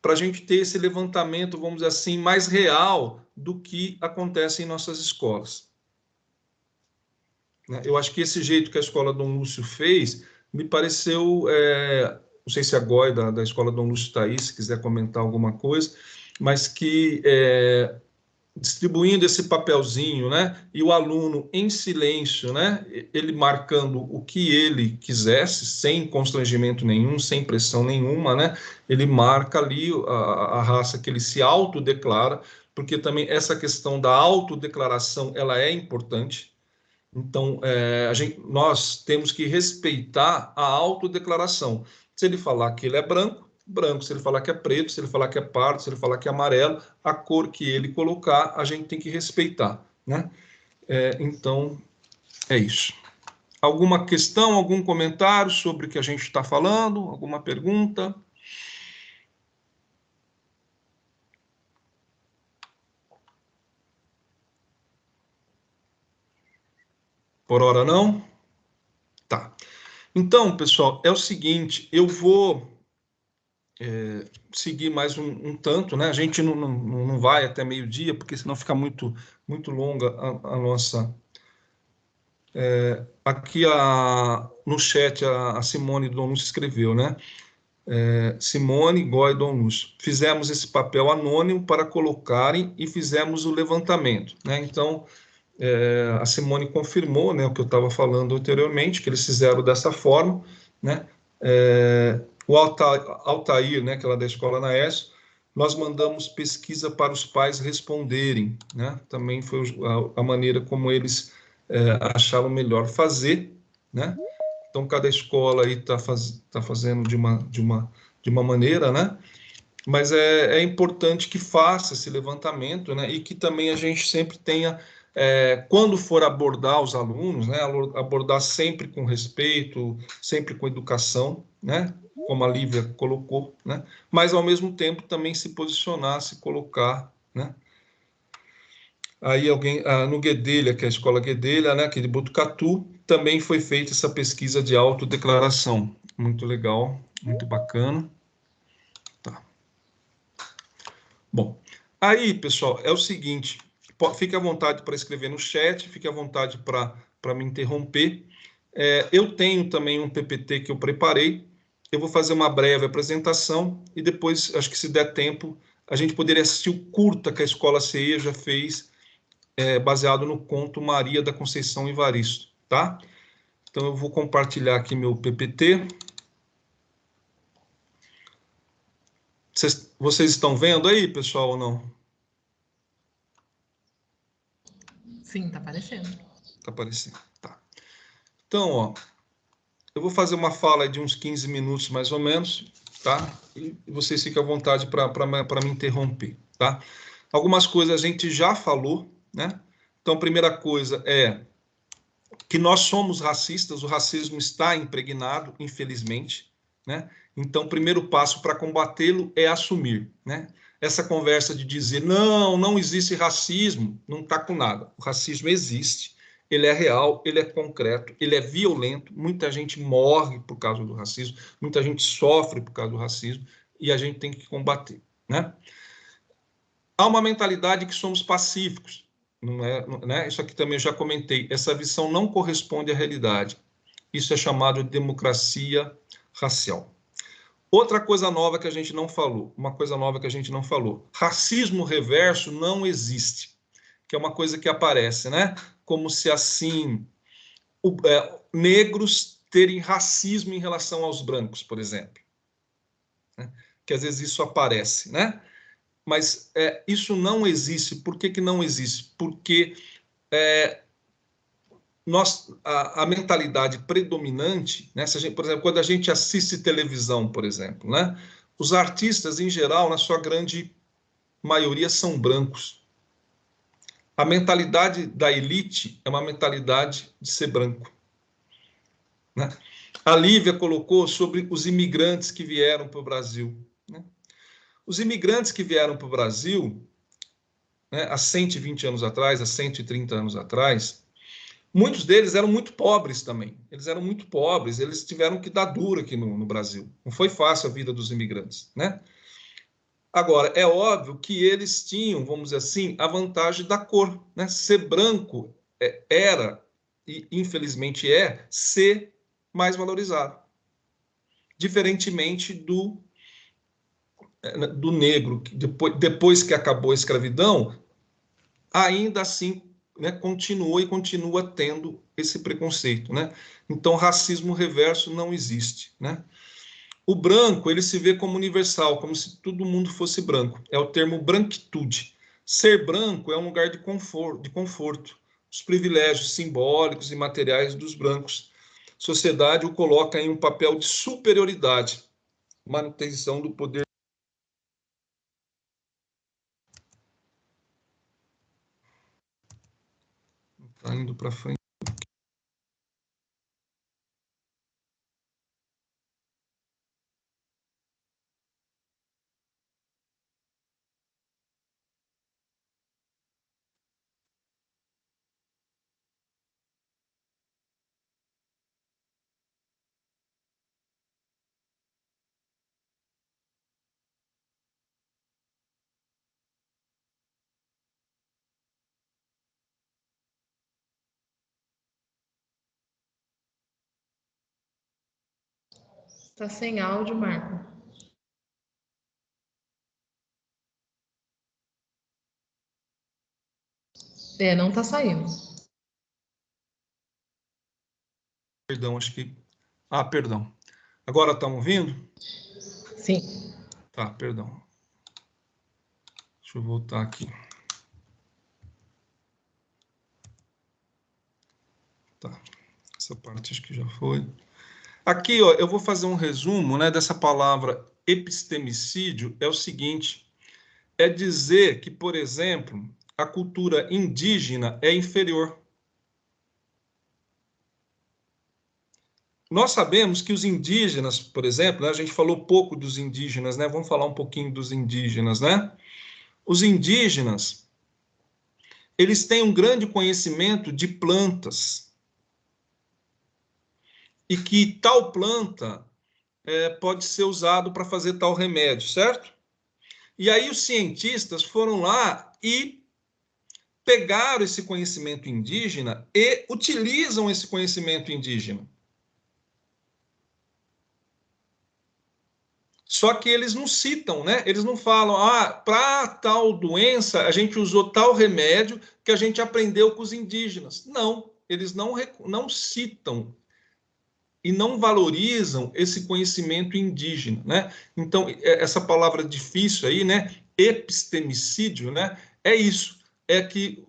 Para a gente ter esse levantamento, vamos dizer assim, mais real do que acontece em nossas escolas. Né? Eu acho que esse jeito que a escola Dom Lúcio fez, me pareceu, não sei se a GOI da escola Dom Lúcio está aí, se quiser comentar alguma coisa, mas que distribuindo esse papelzinho, né, e o aluno em silêncio, né, ele marcando o que ele quisesse, sem constrangimento nenhum, sem pressão nenhuma, né, ele marca ali a raça que ele se autodeclara, porque também essa questão da autodeclaração, ela é importante. Então, nós temos que respeitar a autodeclaração. Se ele falar que ele é branco, branco. Se ele falar que é preto, se ele falar que é pardo, se ele falar que é amarelo, a cor que ele colocar, a gente tem que respeitar. Né? Então, é isso. Alguma questão, algum comentário sobre o que a gente está falando? Alguma pergunta? Por hora não? Tá. Então, pessoal, é o seguinte, eu vou seguir mais um tanto, né? A gente não vai até meio-dia, porque senão fica muito longa a nossa... aqui no chat a Simone Dom Lúcio escreveu, né? Simone, Gói, Dom Lúcio. Fizemos esse papel anônimo para colocarem e fizemos o levantamento, né? Então, a Simone confirmou, né, o que eu estava falando anteriormente, que eles fizeram dessa forma, né? O Altair, né, que é lá da escola Naes, nós mandamos pesquisa para os pais responderem, né? Também foi a maneira como eles acharam melhor fazer, né? Então, cada escola aí está fazendo de uma maneira, né? Mas é importante que faça esse levantamento, né? E que também a gente sempre tenha, quando for abordar os alunos, né? Abordar sempre com respeito, sempre com educação, né? Como a Lívia colocou, né? Mas, ao mesmo tempo, também se posicionar, se colocar, né? Aí alguém, no Guedelha, que é a escola Guedelha, né, aqui de Botucatu, também foi feita essa pesquisa de autodeclaração. Muito legal, muito bacana. Tá. Bom, aí, pessoal, é o seguinte, fique à vontade para escrever no chat, fique à vontade para me interromper. Eu tenho também um PPT que eu preparei, eu vou fazer uma breve apresentação e depois, acho que se der tempo, a gente poderia assistir o curta que a Escola CEJA fez, baseado no conto Maria da Conceição Evaristo, tá? Então, eu vou compartilhar aqui meu PPT. Vocês estão vendo aí, pessoal, ou não? Sim, está aparecendo. Está aparecendo, tá. Então, ó, eu vou fazer uma fala de uns 15 minutos, mais ou menos, tá? E vocês fiquem à vontade para me interromper, tá? Algumas coisas a gente já falou, né? Então, a primeira coisa é que nós somos racistas, o racismo está impregnado, infelizmente, né? Então, o primeiro passo para combatê-lo é assumir, né? Essa conversa de dizer, não existe racismo, não está com nada. O racismo existe, ele é real, ele é concreto, ele é violento, muita gente morre por causa do racismo, muita gente sofre por causa do racismo, e a gente tem que combater, né? Há uma mentalidade que somos pacíficos. Não é, né? Isso aqui também eu já comentei. Essa visão não corresponde à realidade. Isso é chamado de democracia racial. Outra coisa nova que a gente não falou, racismo reverso não existe, que é uma coisa que aparece, né? Como se assim negros terem racismo em relação aos brancos, por exemplo, né? Que às vezes isso aparece, né? Mas isso não existe. Por que que não existe? Porque a mentalidade predominante, né? Se a gente, por exemplo, quando a gente assiste televisão, por exemplo, né? Os artistas, em geral, na sua grande maioria, são brancos. A mentalidade da elite é uma mentalidade de ser branco, né? A Lívia colocou sobre os imigrantes que vieram para o Brasil, né? Os imigrantes que vieram para o Brasil, né, há 120 anos atrás, há 130 anos atrás, muitos deles eram muito pobres também. Eles eram muito pobres, eles tiveram que dar duro aqui no Brasil. Não foi fácil a vida dos imigrantes, né? Agora, é óbvio que eles tinham, vamos dizer assim, a vantagem da cor, né? Ser branco era, e infelizmente ser mais valorizado. Diferentemente do negro, que depois que acabou a escravidão, ainda assim, né, continuou e continua tendo esse preconceito, né? Então, racismo reverso não existe, né? O branco, ele se vê como universal, como se todo mundo fosse branco. É o termo branquitude. Ser branco é um lugar de conforto. Os privilégios simbólicos e materiais dos brancos. A sociedade o coloca em um papel de superioridade, manutenção do poder. Está indo para frente. Está sem áudio, Marco. Não está saindo. Perdão, acho que... perdão. Agora estão ouvindo? Sim. Tá, perdão. Deixa eu voltar aqui. Tá. Essa parte acho que já foi. Aqui, ó, eu vou fazer um resumo, né, dessa palavra epistemicídio. É o seguinte, é dizer que, por exemplo, a cultura indígena é inferior. Nós sabemos que os indígenas, por exemplo, né, a gente falou pouco dos indígenas, né? Vamos falar um pouquinho dos indígenas, né? Os indígenas, eles têm um grande conhecimento de plantas. E que tal planta pode ser usado para fazer tal remédio, certo? E aí os cientistas foram lá e pegaram esse conhecimento indígena e utilizam esse conhecimento indígena. Só que eles não citam, né? Eles não falam, para tal doença a gente usou tal remédio que a gente aprendeu com os indígenas. Não, eles não citam e não valorizam esse conhecimento indígena, né? Então, essa palavra difícil aí, né? Epistemicídio, né? É isso, é que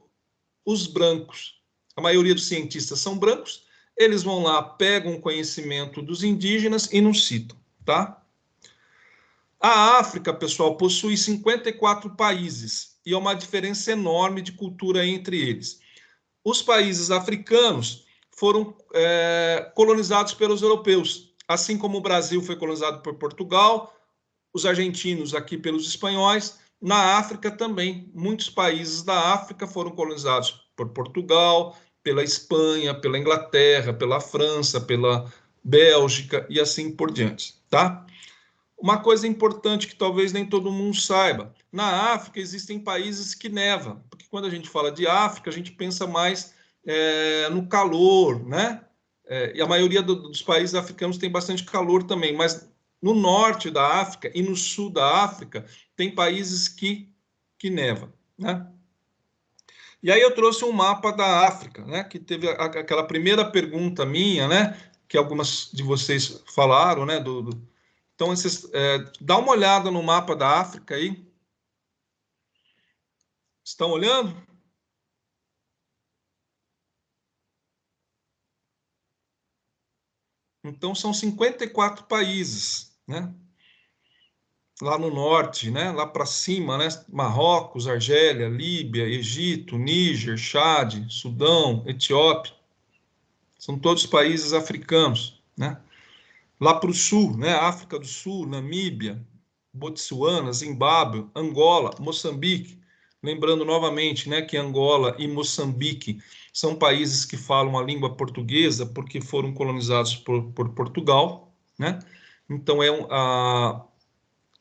os brancos, a maioria dos cientistas são brancos, eles vão lá, pegam o conhecimento dos indígenas e não citam, tá? A África, pessoal, possui 54 países e há uma diferença enorme de cultura entre eles. Os países africanos foram colonizados pelos europeus, assim como o Brasil foi colonizado por Portugal, os argentinos aqui pelos espanhóis. Na África também, muitos países da África foram colonizados por Portugal, pela Espanha, pela Inglaterra, pela França, pela Bélgica e assim por diante, tá? Uma coisa importante que talvez nem todo mundo saiba, na África existem países que neva, porque quando a gente fala de África, a gente pensa mais no calor, né? E a maioria dos países africanos tem bastante calor também, mas no norte da África e no sul da África tem países que neva, né? E aí eu trouxe um mapa da África, né? Que teve aquela primeira pergunta minha, né? Que algumas de vocês falaram, né? Então, dá uma olhada no mapa da África aí. Estão olhando? Então, são 54 países, né? Lá no norte, né? Lá para cima, né? Marrocos, Argélia, Líbia, Egito, Níger, Chad, Sudão, Etiópia. São todos países africanos, né? Lá para o sul, né? África do Sul, Namíbia, Botsuana, Zimbábue, Angola, Moçambique. Lembrando novamente, né, que Angola e Moçambique são países que falam a língua portuguesa porque foram colonizados por Portugal, né? Então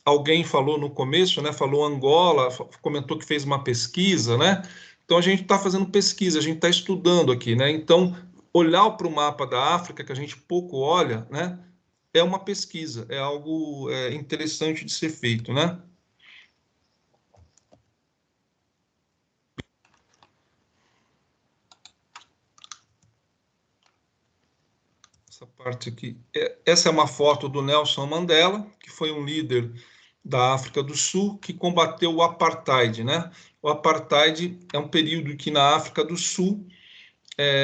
alguém falou no começo, né? Falou Angola, comentou que fez uma pesquisa, né? Então a gente está fazendo pesquisa, a gente está estudando aqui, né? Então olhar para o mapa da África que a gente pouco olha, né? É uma pesquisa, é algo interessante de ser feito, né? Essa parte aqui, essa é uma foto do Nelson Mandela, que foi um líder da África do Sul que combateu o apartheid, né? O apartheid é um período que na África do Sul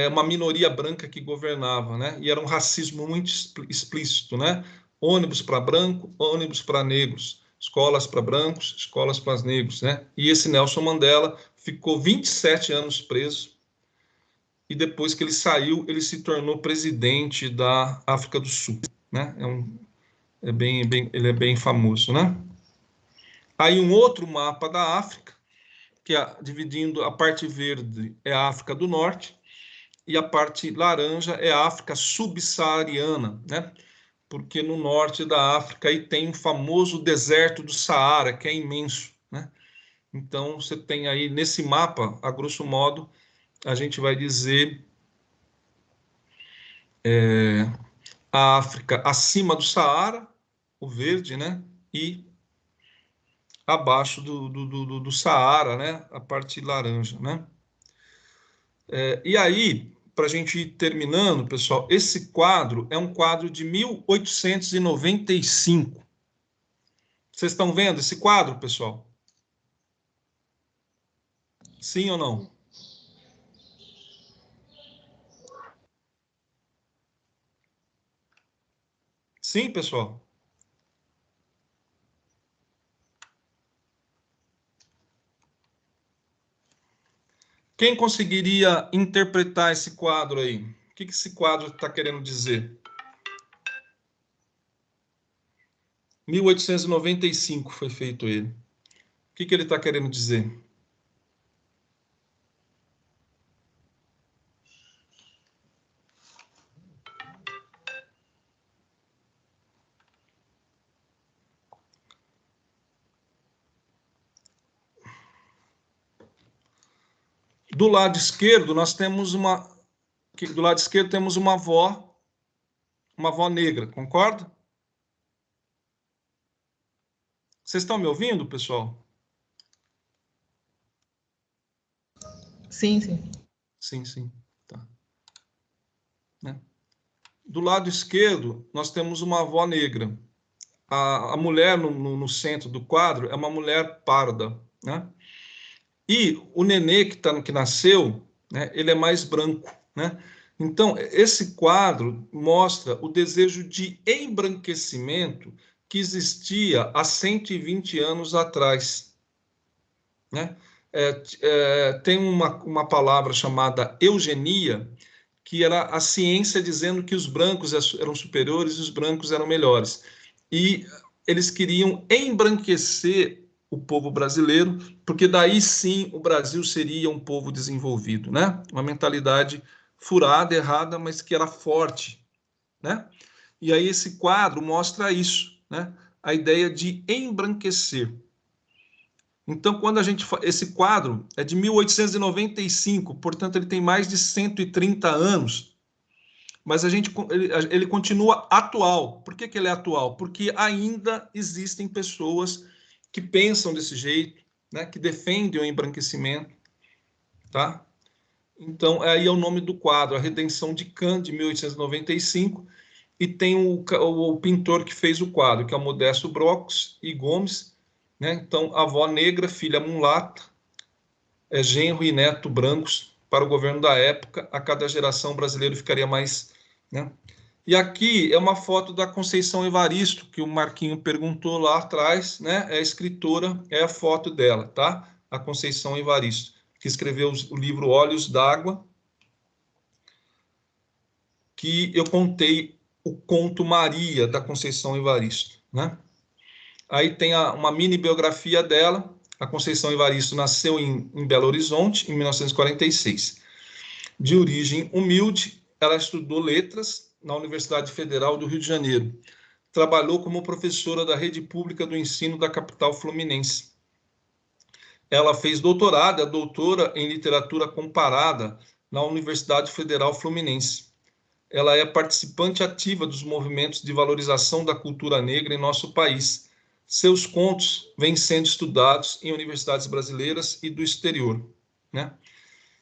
uma minoria branca que governava, né? E era um racismo muito explícito, né? Ônibus para branco, ônibus para negros, escolas para brancos, escolas para negros, né? E esse Nelson Mandela ficou 27 anos preso e depois que ele saiu, ele se tornou presidente da África do Sul, né? Ele é bem famoso, né? Aí um outro mapa da África, que dividindo a parte verde é a África do Norte e a parte laranja é a África subsaariana, né? Porque no norte da África aí tem o famoso deserto do Saara, que é imenso, né? Então você tem aí nesse mapa, a grosso modo, a gente vai dizer a África acima do Saara, o verde, né? E abaixo do Saara, né? A parte laranja, né? E aí, para a gente ir terminando, pessoal, esse quadro é um quadro de 1895. Vocês estão vendo esse quadro, pessoal? Sim ou não? Sim, pessoal? Quem conseguiria interpretar esse quadro aí? O que esse quadro está querendo dizer? 1895 foi feito ele. O que ele está querendo dizer? Do lado esquerdo, nós temos do lado esquerdo temos uma avó negra, concorda? Vocês estão me ouvindo, pessoal? Sim, sim. Sim, tá. Né? Do lado esquerdo, nós temos uma avó negra. A mulher no centro do quadro é uma mulher parda, né? E o nenê que nasceu, né, ele é mais branco, né? Então, esse quadro mostra o desejo de embranquecimento que existia há 120 anos atrás, né? Tem uma palavra chamada eugenia, que era a ciência dizendo que os brancos eram superiores e os brancos eram melhores. E eles queriam embranquecer o povo brasileiro, porque daí sim o Brasil seria um povo desenvolvido, né? Uma mentalidade furada, errada, mas que era forte, né? E aí esse quadro mostra isso, né? a ideia de embranquecer. Então, quando a gente esse quadro é de 1895, portanto, ele tem mais de 130 anos, mas ele continua atual. Por que ele é atual? Porque ainda existem pessoas que pensam desse jeito, né, que defendem o embranquecimento, tá? Então, aí é o nome do quadro, A Redenção de Cã, de 1895, e tem o pintor que fez o quadro, que é o Modesto Brocos e Gomes, né? Então, avó negra, filha mulata, genro e neto brancos para o governo da época, a cada geração brasileiro ficaria mais, né? E aqui é uma foto da Conceição Evaristo, que o Marquinho perguntou lá atrás, né? É a escritora, é a foto dela, tá? A Conceição Evaristo, que escreveu o livro Olhos d'Água, que eu contei o conto Maria, da Conceição Evaristo, né? Aí tem uma mini biografia dela. A Conceição Evaristo nasceu em Belo Horizonte, em 1946. De origem humilde, ela estudou letras na Universidade Federal do Rio de Janeiro. Trabalhou como professora da rede pública do ensino da capital fluminense. Ela fez doutorado, é doutora em literatura comparada na Universidade Federal Fluminense. Ela é participante ativa dos movimentos de valorização da cultura negra em nosso país. Seus contos vêm sendo estudados em universidades brasileiras e do exterior, né?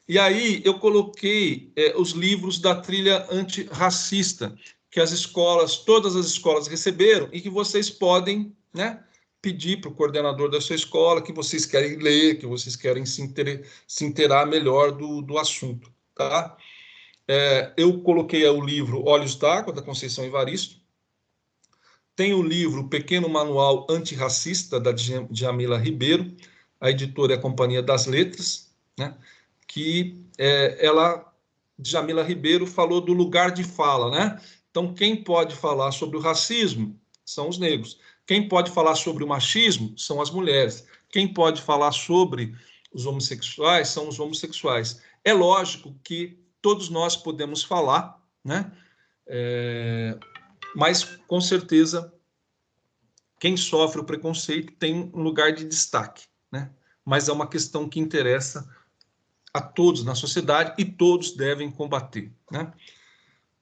E aí eu coloquei os livros da trilha antirracista, que as escolas, todas as escolas receberam e que vocês podem, né, pedir para o coordenador da sua escola que vocês querem ler, que vocês querem se inteirar melhor do assunto, tá? Eu coloquei o livro Olhos d'Água, da Conceição Evaristo. Tem o livro Pequeno Manual Antirracista, da Djamila Ribeiro, a editora é a Companhia das Letras, né? Que Djamila Ribeiro falou do lugar de fala, né? Então, quem pode falar sobre o racismo são os negros. Quem pode falar sobre o machismo são as mulheres. Quem pode falar sobre os homossexuais são os homossexuais. É lógico que todos nós podemos falar, né? Mas, com certeza, quem sofre o preconceito tem um lugar de destaque, né? Mas é uma questão que interessa a todos na sociedade e todos devem combater, né?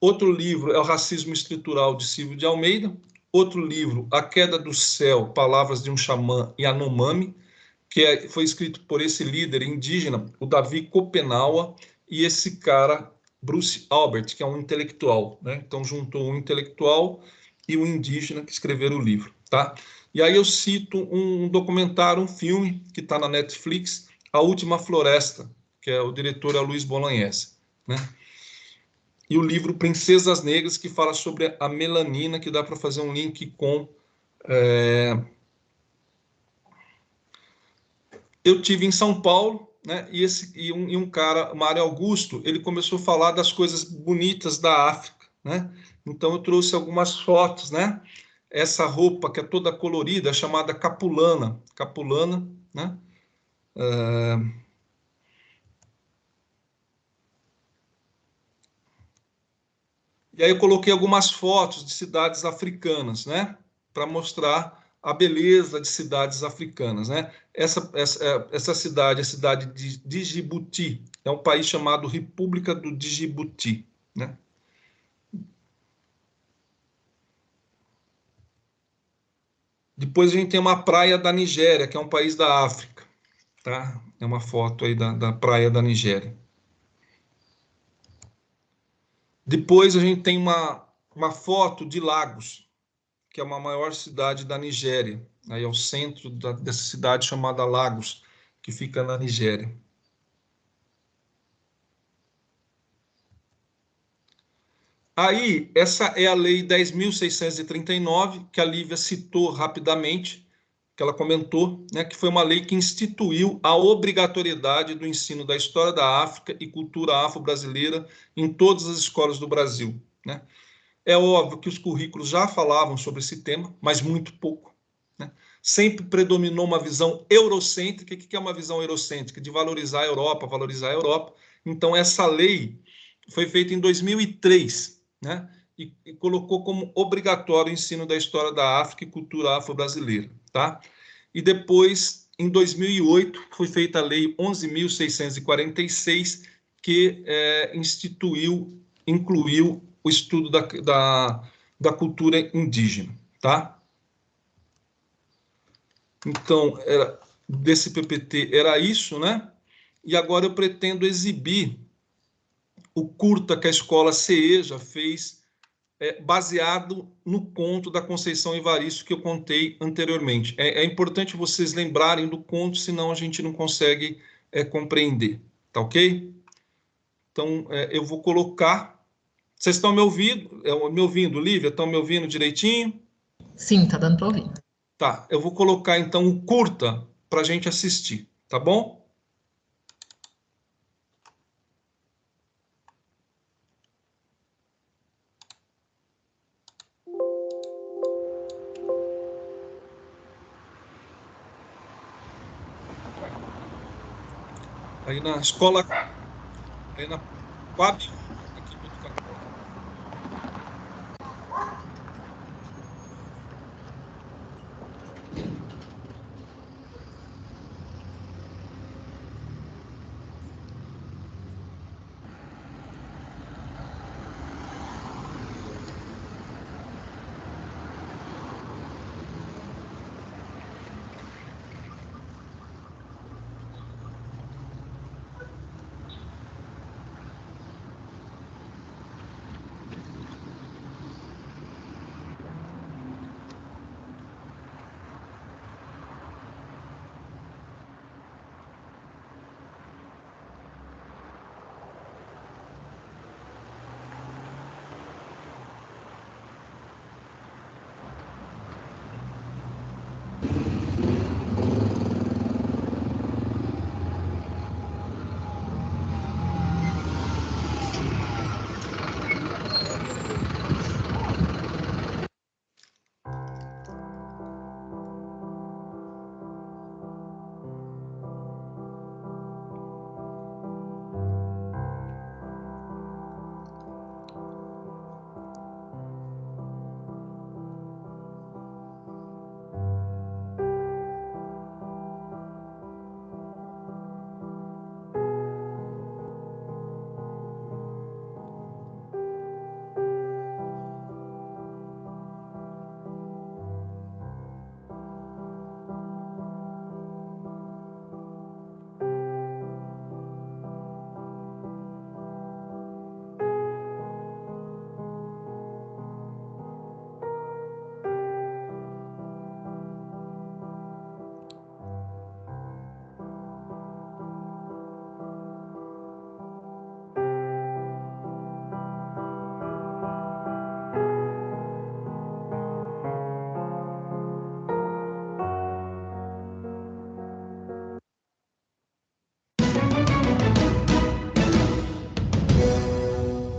Outro livro é O Racismo Estrutural, de Silvio de Almeida. Outro livro, A Queda do Céu, Palavras de um Xamã Yanomami, que foi escrito por esse líder indígena, o Davi Copenaua, e esse cara, Bruce Albert, que é um intelectual, né? Então juntou um intelectual e um indígena que escreveram o livro, tá? E aí eu cito um documentário, um filme que está na Netflix, A Última Floresta, que o diretor é Luiz Bolognese, né? E o livro Princesas Negras, que fala sobre a melanina, que dá para fazer um link com... Eu tive em São Paulo, né? E um cara, Mário Augusto, ele começou a falar das coisas bonitas da África, né? Então eu trouxe algumas fotos, né? Essa roupa que é toda colorida, é chamada capulana, né? E aí eu coloquei algumas fotos de cidades africanas, né? Para mostrar a beleza de cidades africanas, né? Essa cidade, a cidade de Djibouti, é um país chamado República do Djibouti, né? Depois a gente tem uma praia da Nigéria, que é um país da África, tá? É uma foto aí da praia da Nigéria. Depois a gente tem uma foto de Lagos, que é uma maior cidade da Nigéria. Aí é o centro dessa cidade chamada Lagos, que fica na Nigéria. Aí, essa é a Lei 10.639, que a Lívia citou rapidamente, que ela comentou, né, que foi uma lei que instituiu a obrigatoriedade do ensino da história da África e cultura afro-brasileira em todas as escolas do Brasil, né? É óbvio que os currículos já falavam sobre esse tema, mas muito pouco, né? Sempre predominou uma visão eurocêntrica. O que é uma visão eurocêntrica? De valorizar a Europa, Então, essa lei foi feita em 2003, né? e colocou como obrigatório o ensino da história da África e cultura afro-brasileira, tá? E depois, em 2008, foi feita a Lei 11.646, que incluiu o estudo da cultura indígena, tá? Então, desse PPT era isso, né? E agora eu pretendo exibir o curta que a escola CEJA fez, baseado no conto da Conceição Evaristo que eu contei anteriormente. É importante vocês lembrarem do conto, senão a gente não consegue compreender, tá ok? Então, eu vou colocar... Vocês estão me ouvindo, Lívia? Estão me ouvindo direitinho? Sim, tá dando para ouvir. Tá, eu vou colocar, então, o curta para a gente assistir, tá bom? Aí na escola, aí na Coab, aqui no Botucatu.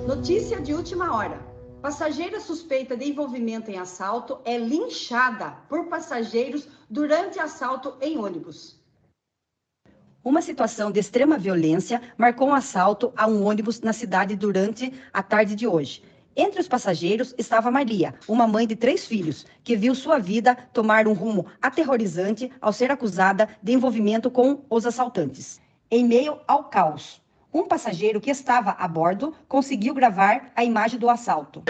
Notícia de última hora. Passageira suspeita de envolvimento em assalto é linchada por passageiros durante assalto em ônibus. Uma situação de extrema violência marcou um assalto a um ônibus na cidade durante a tarde de hoje. Entre os passageiros estava Maria, uma mãe de 3 filhos, que viu sua vida tomar um rumo aterrorizante ao ser acusada de envolvimento com os assaltantes. Em meio ao caos, um passageiro que estava a bordo conseguiu gravar a imagem do assalto.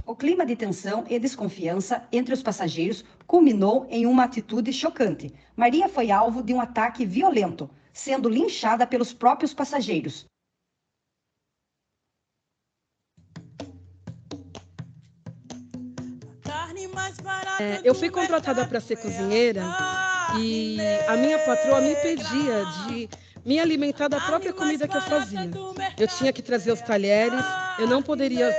O clima de tensão e desconfiança entre os passageiros culminou em uma atitude chocante. Maria foi alvo de um ataque violento, sendo linchada pelos próprios passageiros. Eu fui contratada para ser cozinheira e a minha patroa me pedia de me alimentar da própria comida que eu fazia. Eu tinha que trazer os talheres, eu não podia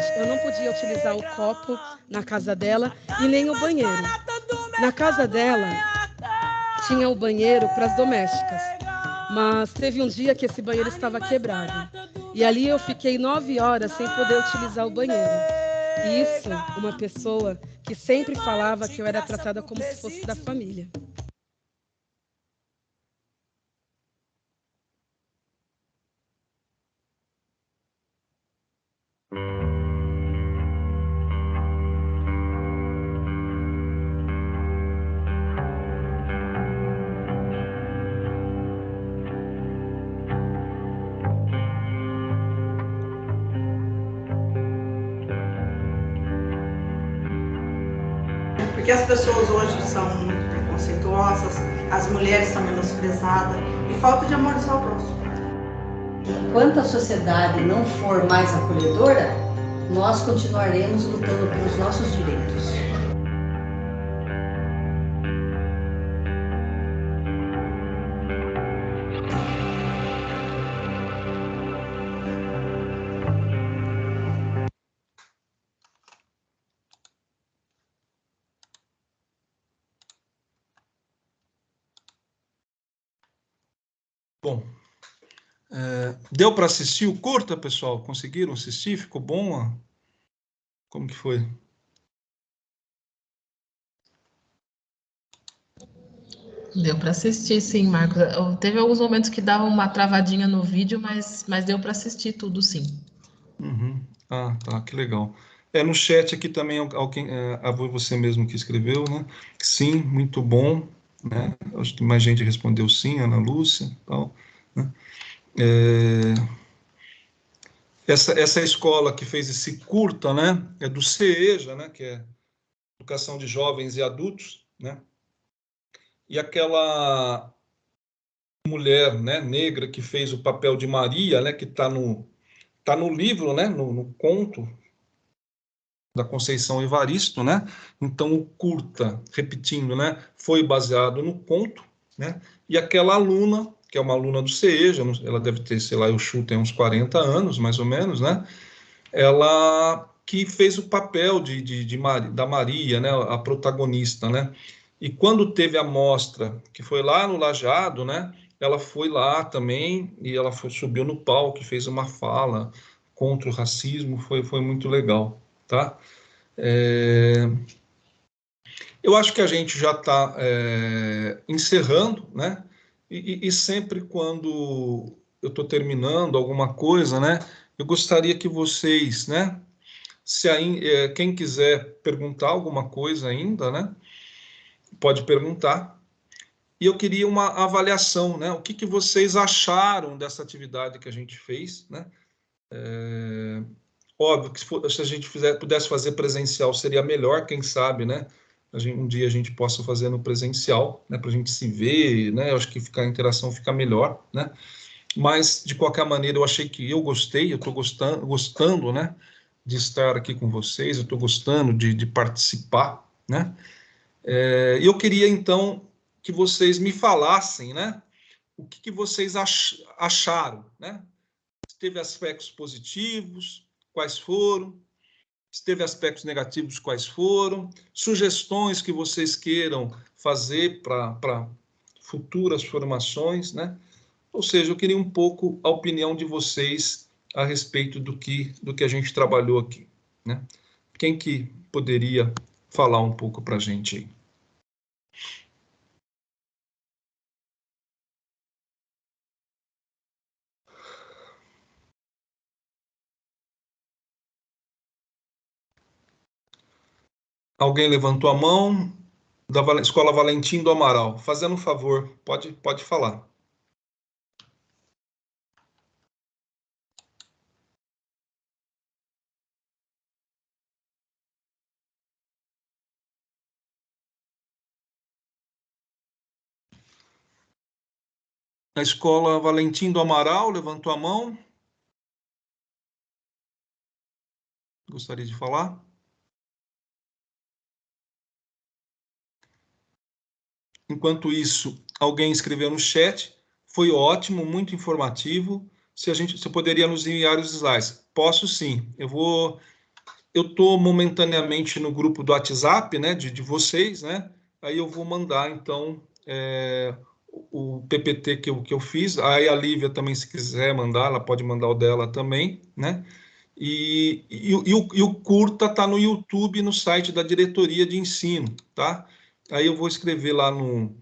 utilizar o copo na casa dela e nem o banheiro. Na casa dela tinha o banheiro para as domésticas, mas teve um dia que esse banheiro estava quebrado e ali eu fiquei 9 horas sem poder utilizar o banheiro. Isso, uma pessoa que sempre falava que eu era tratada como se fosse da família. Porque as pessoas hoje são muito preconceituosas, as mulheres são menosprezadas e falta de amor ao próximo. Enquanto a sociedade não for mais acolhedora, nós continuaremos lutando pelos nossos direitos. Bom, deu para assistir o curta, pessoal? Conseguiram assistir? Ficou bom? Como que foi? Deu para assistir, sim, Marcos. Teve alguns momentos que davam uma travadinha no vídeo, mas deu para assistir tudo, sim. Uhum. Ah, tá, que legal. No chat aqui também, alguém, você mesmo que escreveu, né? Sim, muito bom, né? Acho que mais gente respondeu sim, Ana Lúcia, tal, né? Essa escola que fez esse curta, né? É do CEJA, né? Que é Educação de Jovens e Adultos, né? E aquela mulher, né, negra que fez o papel de Maria, né? Que está no livro, né? No conto da Conceição Evaristo, né? Então o curta, repetindo, né, foi baseado no conto, né? E aquela aluna, que é uma aluna do CEJA, ela deve ter, sei lá, eu chuto, tem uns 40 anos, mais ou menos, né? Ela que fez o papel da Maria, né, a protagonista, né? E quando teve a mostra, que foi lá no Lajeado, né? Ela foi lá também e ela subiu no palco, fez uma fala contra o racismo, foi muito legal, tá? Eu acho que a gente já está encerrando, né? E sempre quando eu estou terminando alguma coisa, né? Eu gostaria que vocês, né? Quem quiser perguntar alguma coisa ainda, né? Pode perguntar. E eu queria uma avaliação, né? O que vocês acharam dessa atividade que a gente fez, né? Óbvio que se a gente pudesse fazer presencial seria melhor, quem sabe, né? Um dia a gente possa fazer no presencial, né? Para a gente se ver, né? Eu acho que a interação fica melhor, né? Mas, de qualquer maneira, eu achei que eu gostei, eu estou gostando, né? De estar aqui com vocês, eu estou gostando de participar, né? E eu queria, então, que vocês me falassem, né? O que vocês acharam, né? Se teve aspectos positivos, quais foram? Se teve aspectos negativos, quais foram? Sugestões que vocês queiram fazer para futuras formações, né? Ou seja, eu queria um pouco a opinião de vocês a respeito do que a gente trabalhou aqui, né? Quem que poderia falar um pouco para a gente aí? Alguém levantou a mão? Da Escola Valentim do Amaral. Fazendo um favor, pode falar. A Escola Valentim do Amaral levantou a mão. Gostaria de falar? Enquanto isso, alguém escreveu no chat. Foi ótimo, muito informativo. Se poderia nos enviar os slides. Posso sim. Eu estou momentaneamente no grupo do WhatsApp, né, de vocês, né? Aí eu vou mandar, então, o PPT que eu fiz. Aí a Lívia também, se quiser mandar, ela pode mandar o dela também, né? E o curta está no YouTube, no site da Diretoria de Ensino, tá? Aí eu vou escrever lá no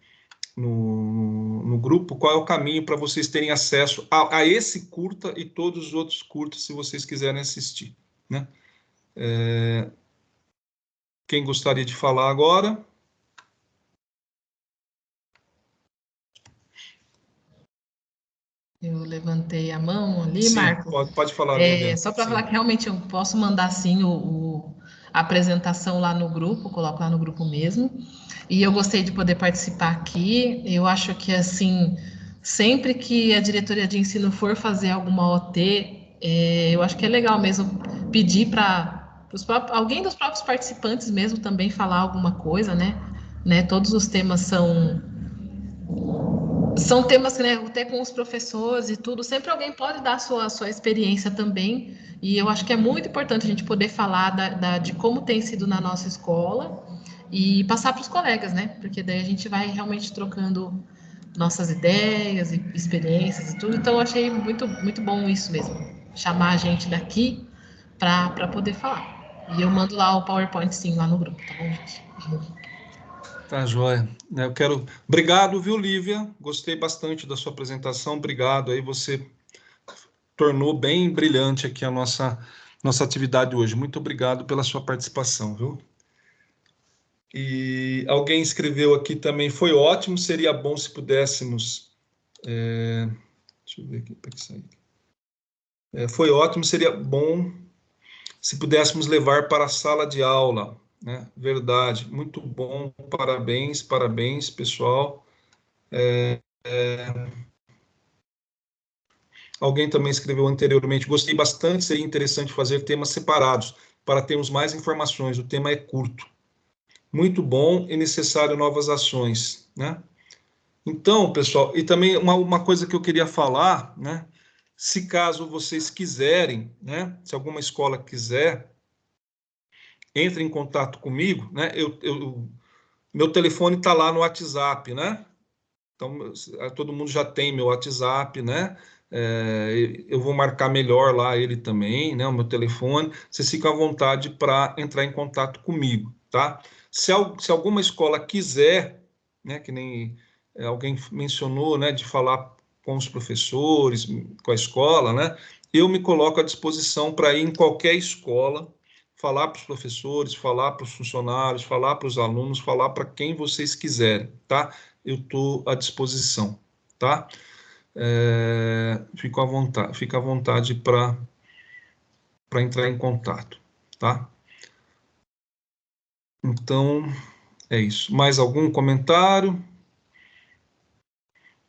grupo qual é o caminho para vocês terem acesso a esse curta e todos os outros curtas, se vocês quiserem assistir, né? Quem gostaria de falar agora? Eu levantei a mão ali, Sim, Marco. pode falar, Lívia. Só para falar que realmente eu posso mandar, sim, a apresentação lá no grupo, coloco lá no grupo mesmo. E eu gostei de poder participar aqui. Eu acho que, assim, sempre que a diretoria de ensino for fazer alguma OT, eu acho que é legal mesmo pedir para alguém dos próprios participantes mesmo também falar alguma coisa, né? Todos os temas são temas, né, até com os professores e tudo, sempre alguém pode dar a sua experiência também, e eu acho que é muito importante a gente poder falar de como tem sido na nossa escola e passar para os colegas, né, porque daí a gente vai realmente trocando nossas ideias e experiências e tudo, então eu achei muito, muito bom isso mesmo, chamar a gente daqui para poder falar. E eu mando lá o PowerPoint, sim, lá no grupo, tá bom, gente? Tá, joia. Eu quero... Obrigado, viu, Lívia? Gostei bastante da sua apresentação. Obrigado. Aí você tornou bem brilhante aqui a nossa atividade hoje. Muito obrigado pela sua participação, viu? E alguém escreveu aqui também, foi ótimo, seria bom se pudéssemos... deixa eu ver aqui para que sair. Foi ótimo, seria bom se pudéssemos levar para a sala de aula. Né? Verdade, muito bom, parabéns, pessoal. Alguém também escreveu anteriormente, gostei bastante, seria interessante fazer temas separados, para termos mais informações, o tema é curto. Muito bom e necessário novas ações, né? Então, pessoal, e também uma coisa que eu queria falar, né? Se caso vocês quiserem, né? Se alguma escola quiser, entre em contato comigo, né? Meu telefone está lá no WhatsApp, né? Então, todo mundo já tem meu WhatsApp, né? Eu vou marcar melhor lá ele também, né? O meu telefone. Vocês ficam à vontade para entrar em contato comigo, tá? Se alguma escola quiser, né? Que nem alguém mencionou, né? De falar com os professores, com a escola, né? Eu me coloco à disposição para ir em qualquer escola, falar para os professores, falar para os funcionários, falar para os alunos, falar para quem vocês quiserem, tá? Eu estou à disposição, tá? Fica à vontade para entrar em contato, tá? Então, é isso. Mais algum comentário?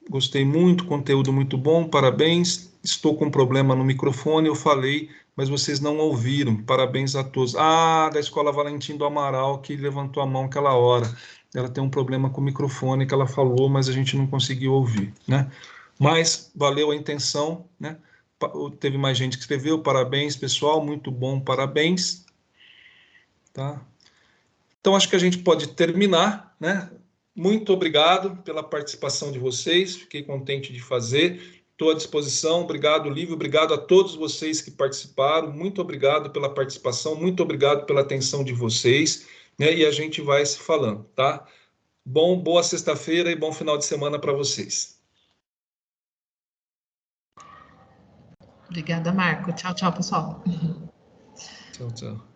Gostei muito, conteúdo muito bom, parabéns. Estou com problema no microfone, eu falei, mas vocês não ouviram. Parabéns a todos. Da Escola Valentim do Amaral, que levantou a mão aquela hora. Ela tem um problema com o microfone que ela falou, mas a gente não conseguiu ouvir, né? Mas valeu a intenção, né? Teve mais gente que escreveu, parabéns, pessoal, muito bom, parabéns. Tá? Então, acho que a gente pode terminar, né? Muito obrigado pela participação de vocês, fiquei contente de fazer, estou à disposição, obrigado, Lívia, obrigado a todos vocês que participaram, muito obrigado pela participação, muito obrigado pela atenção de vocês, né? E a gente vai se falando, tá? Boa sexta-feira e bom final de semana para vocês. Obrigada, Marco. Tchau, tchau, pessoal. Tchau, tchau.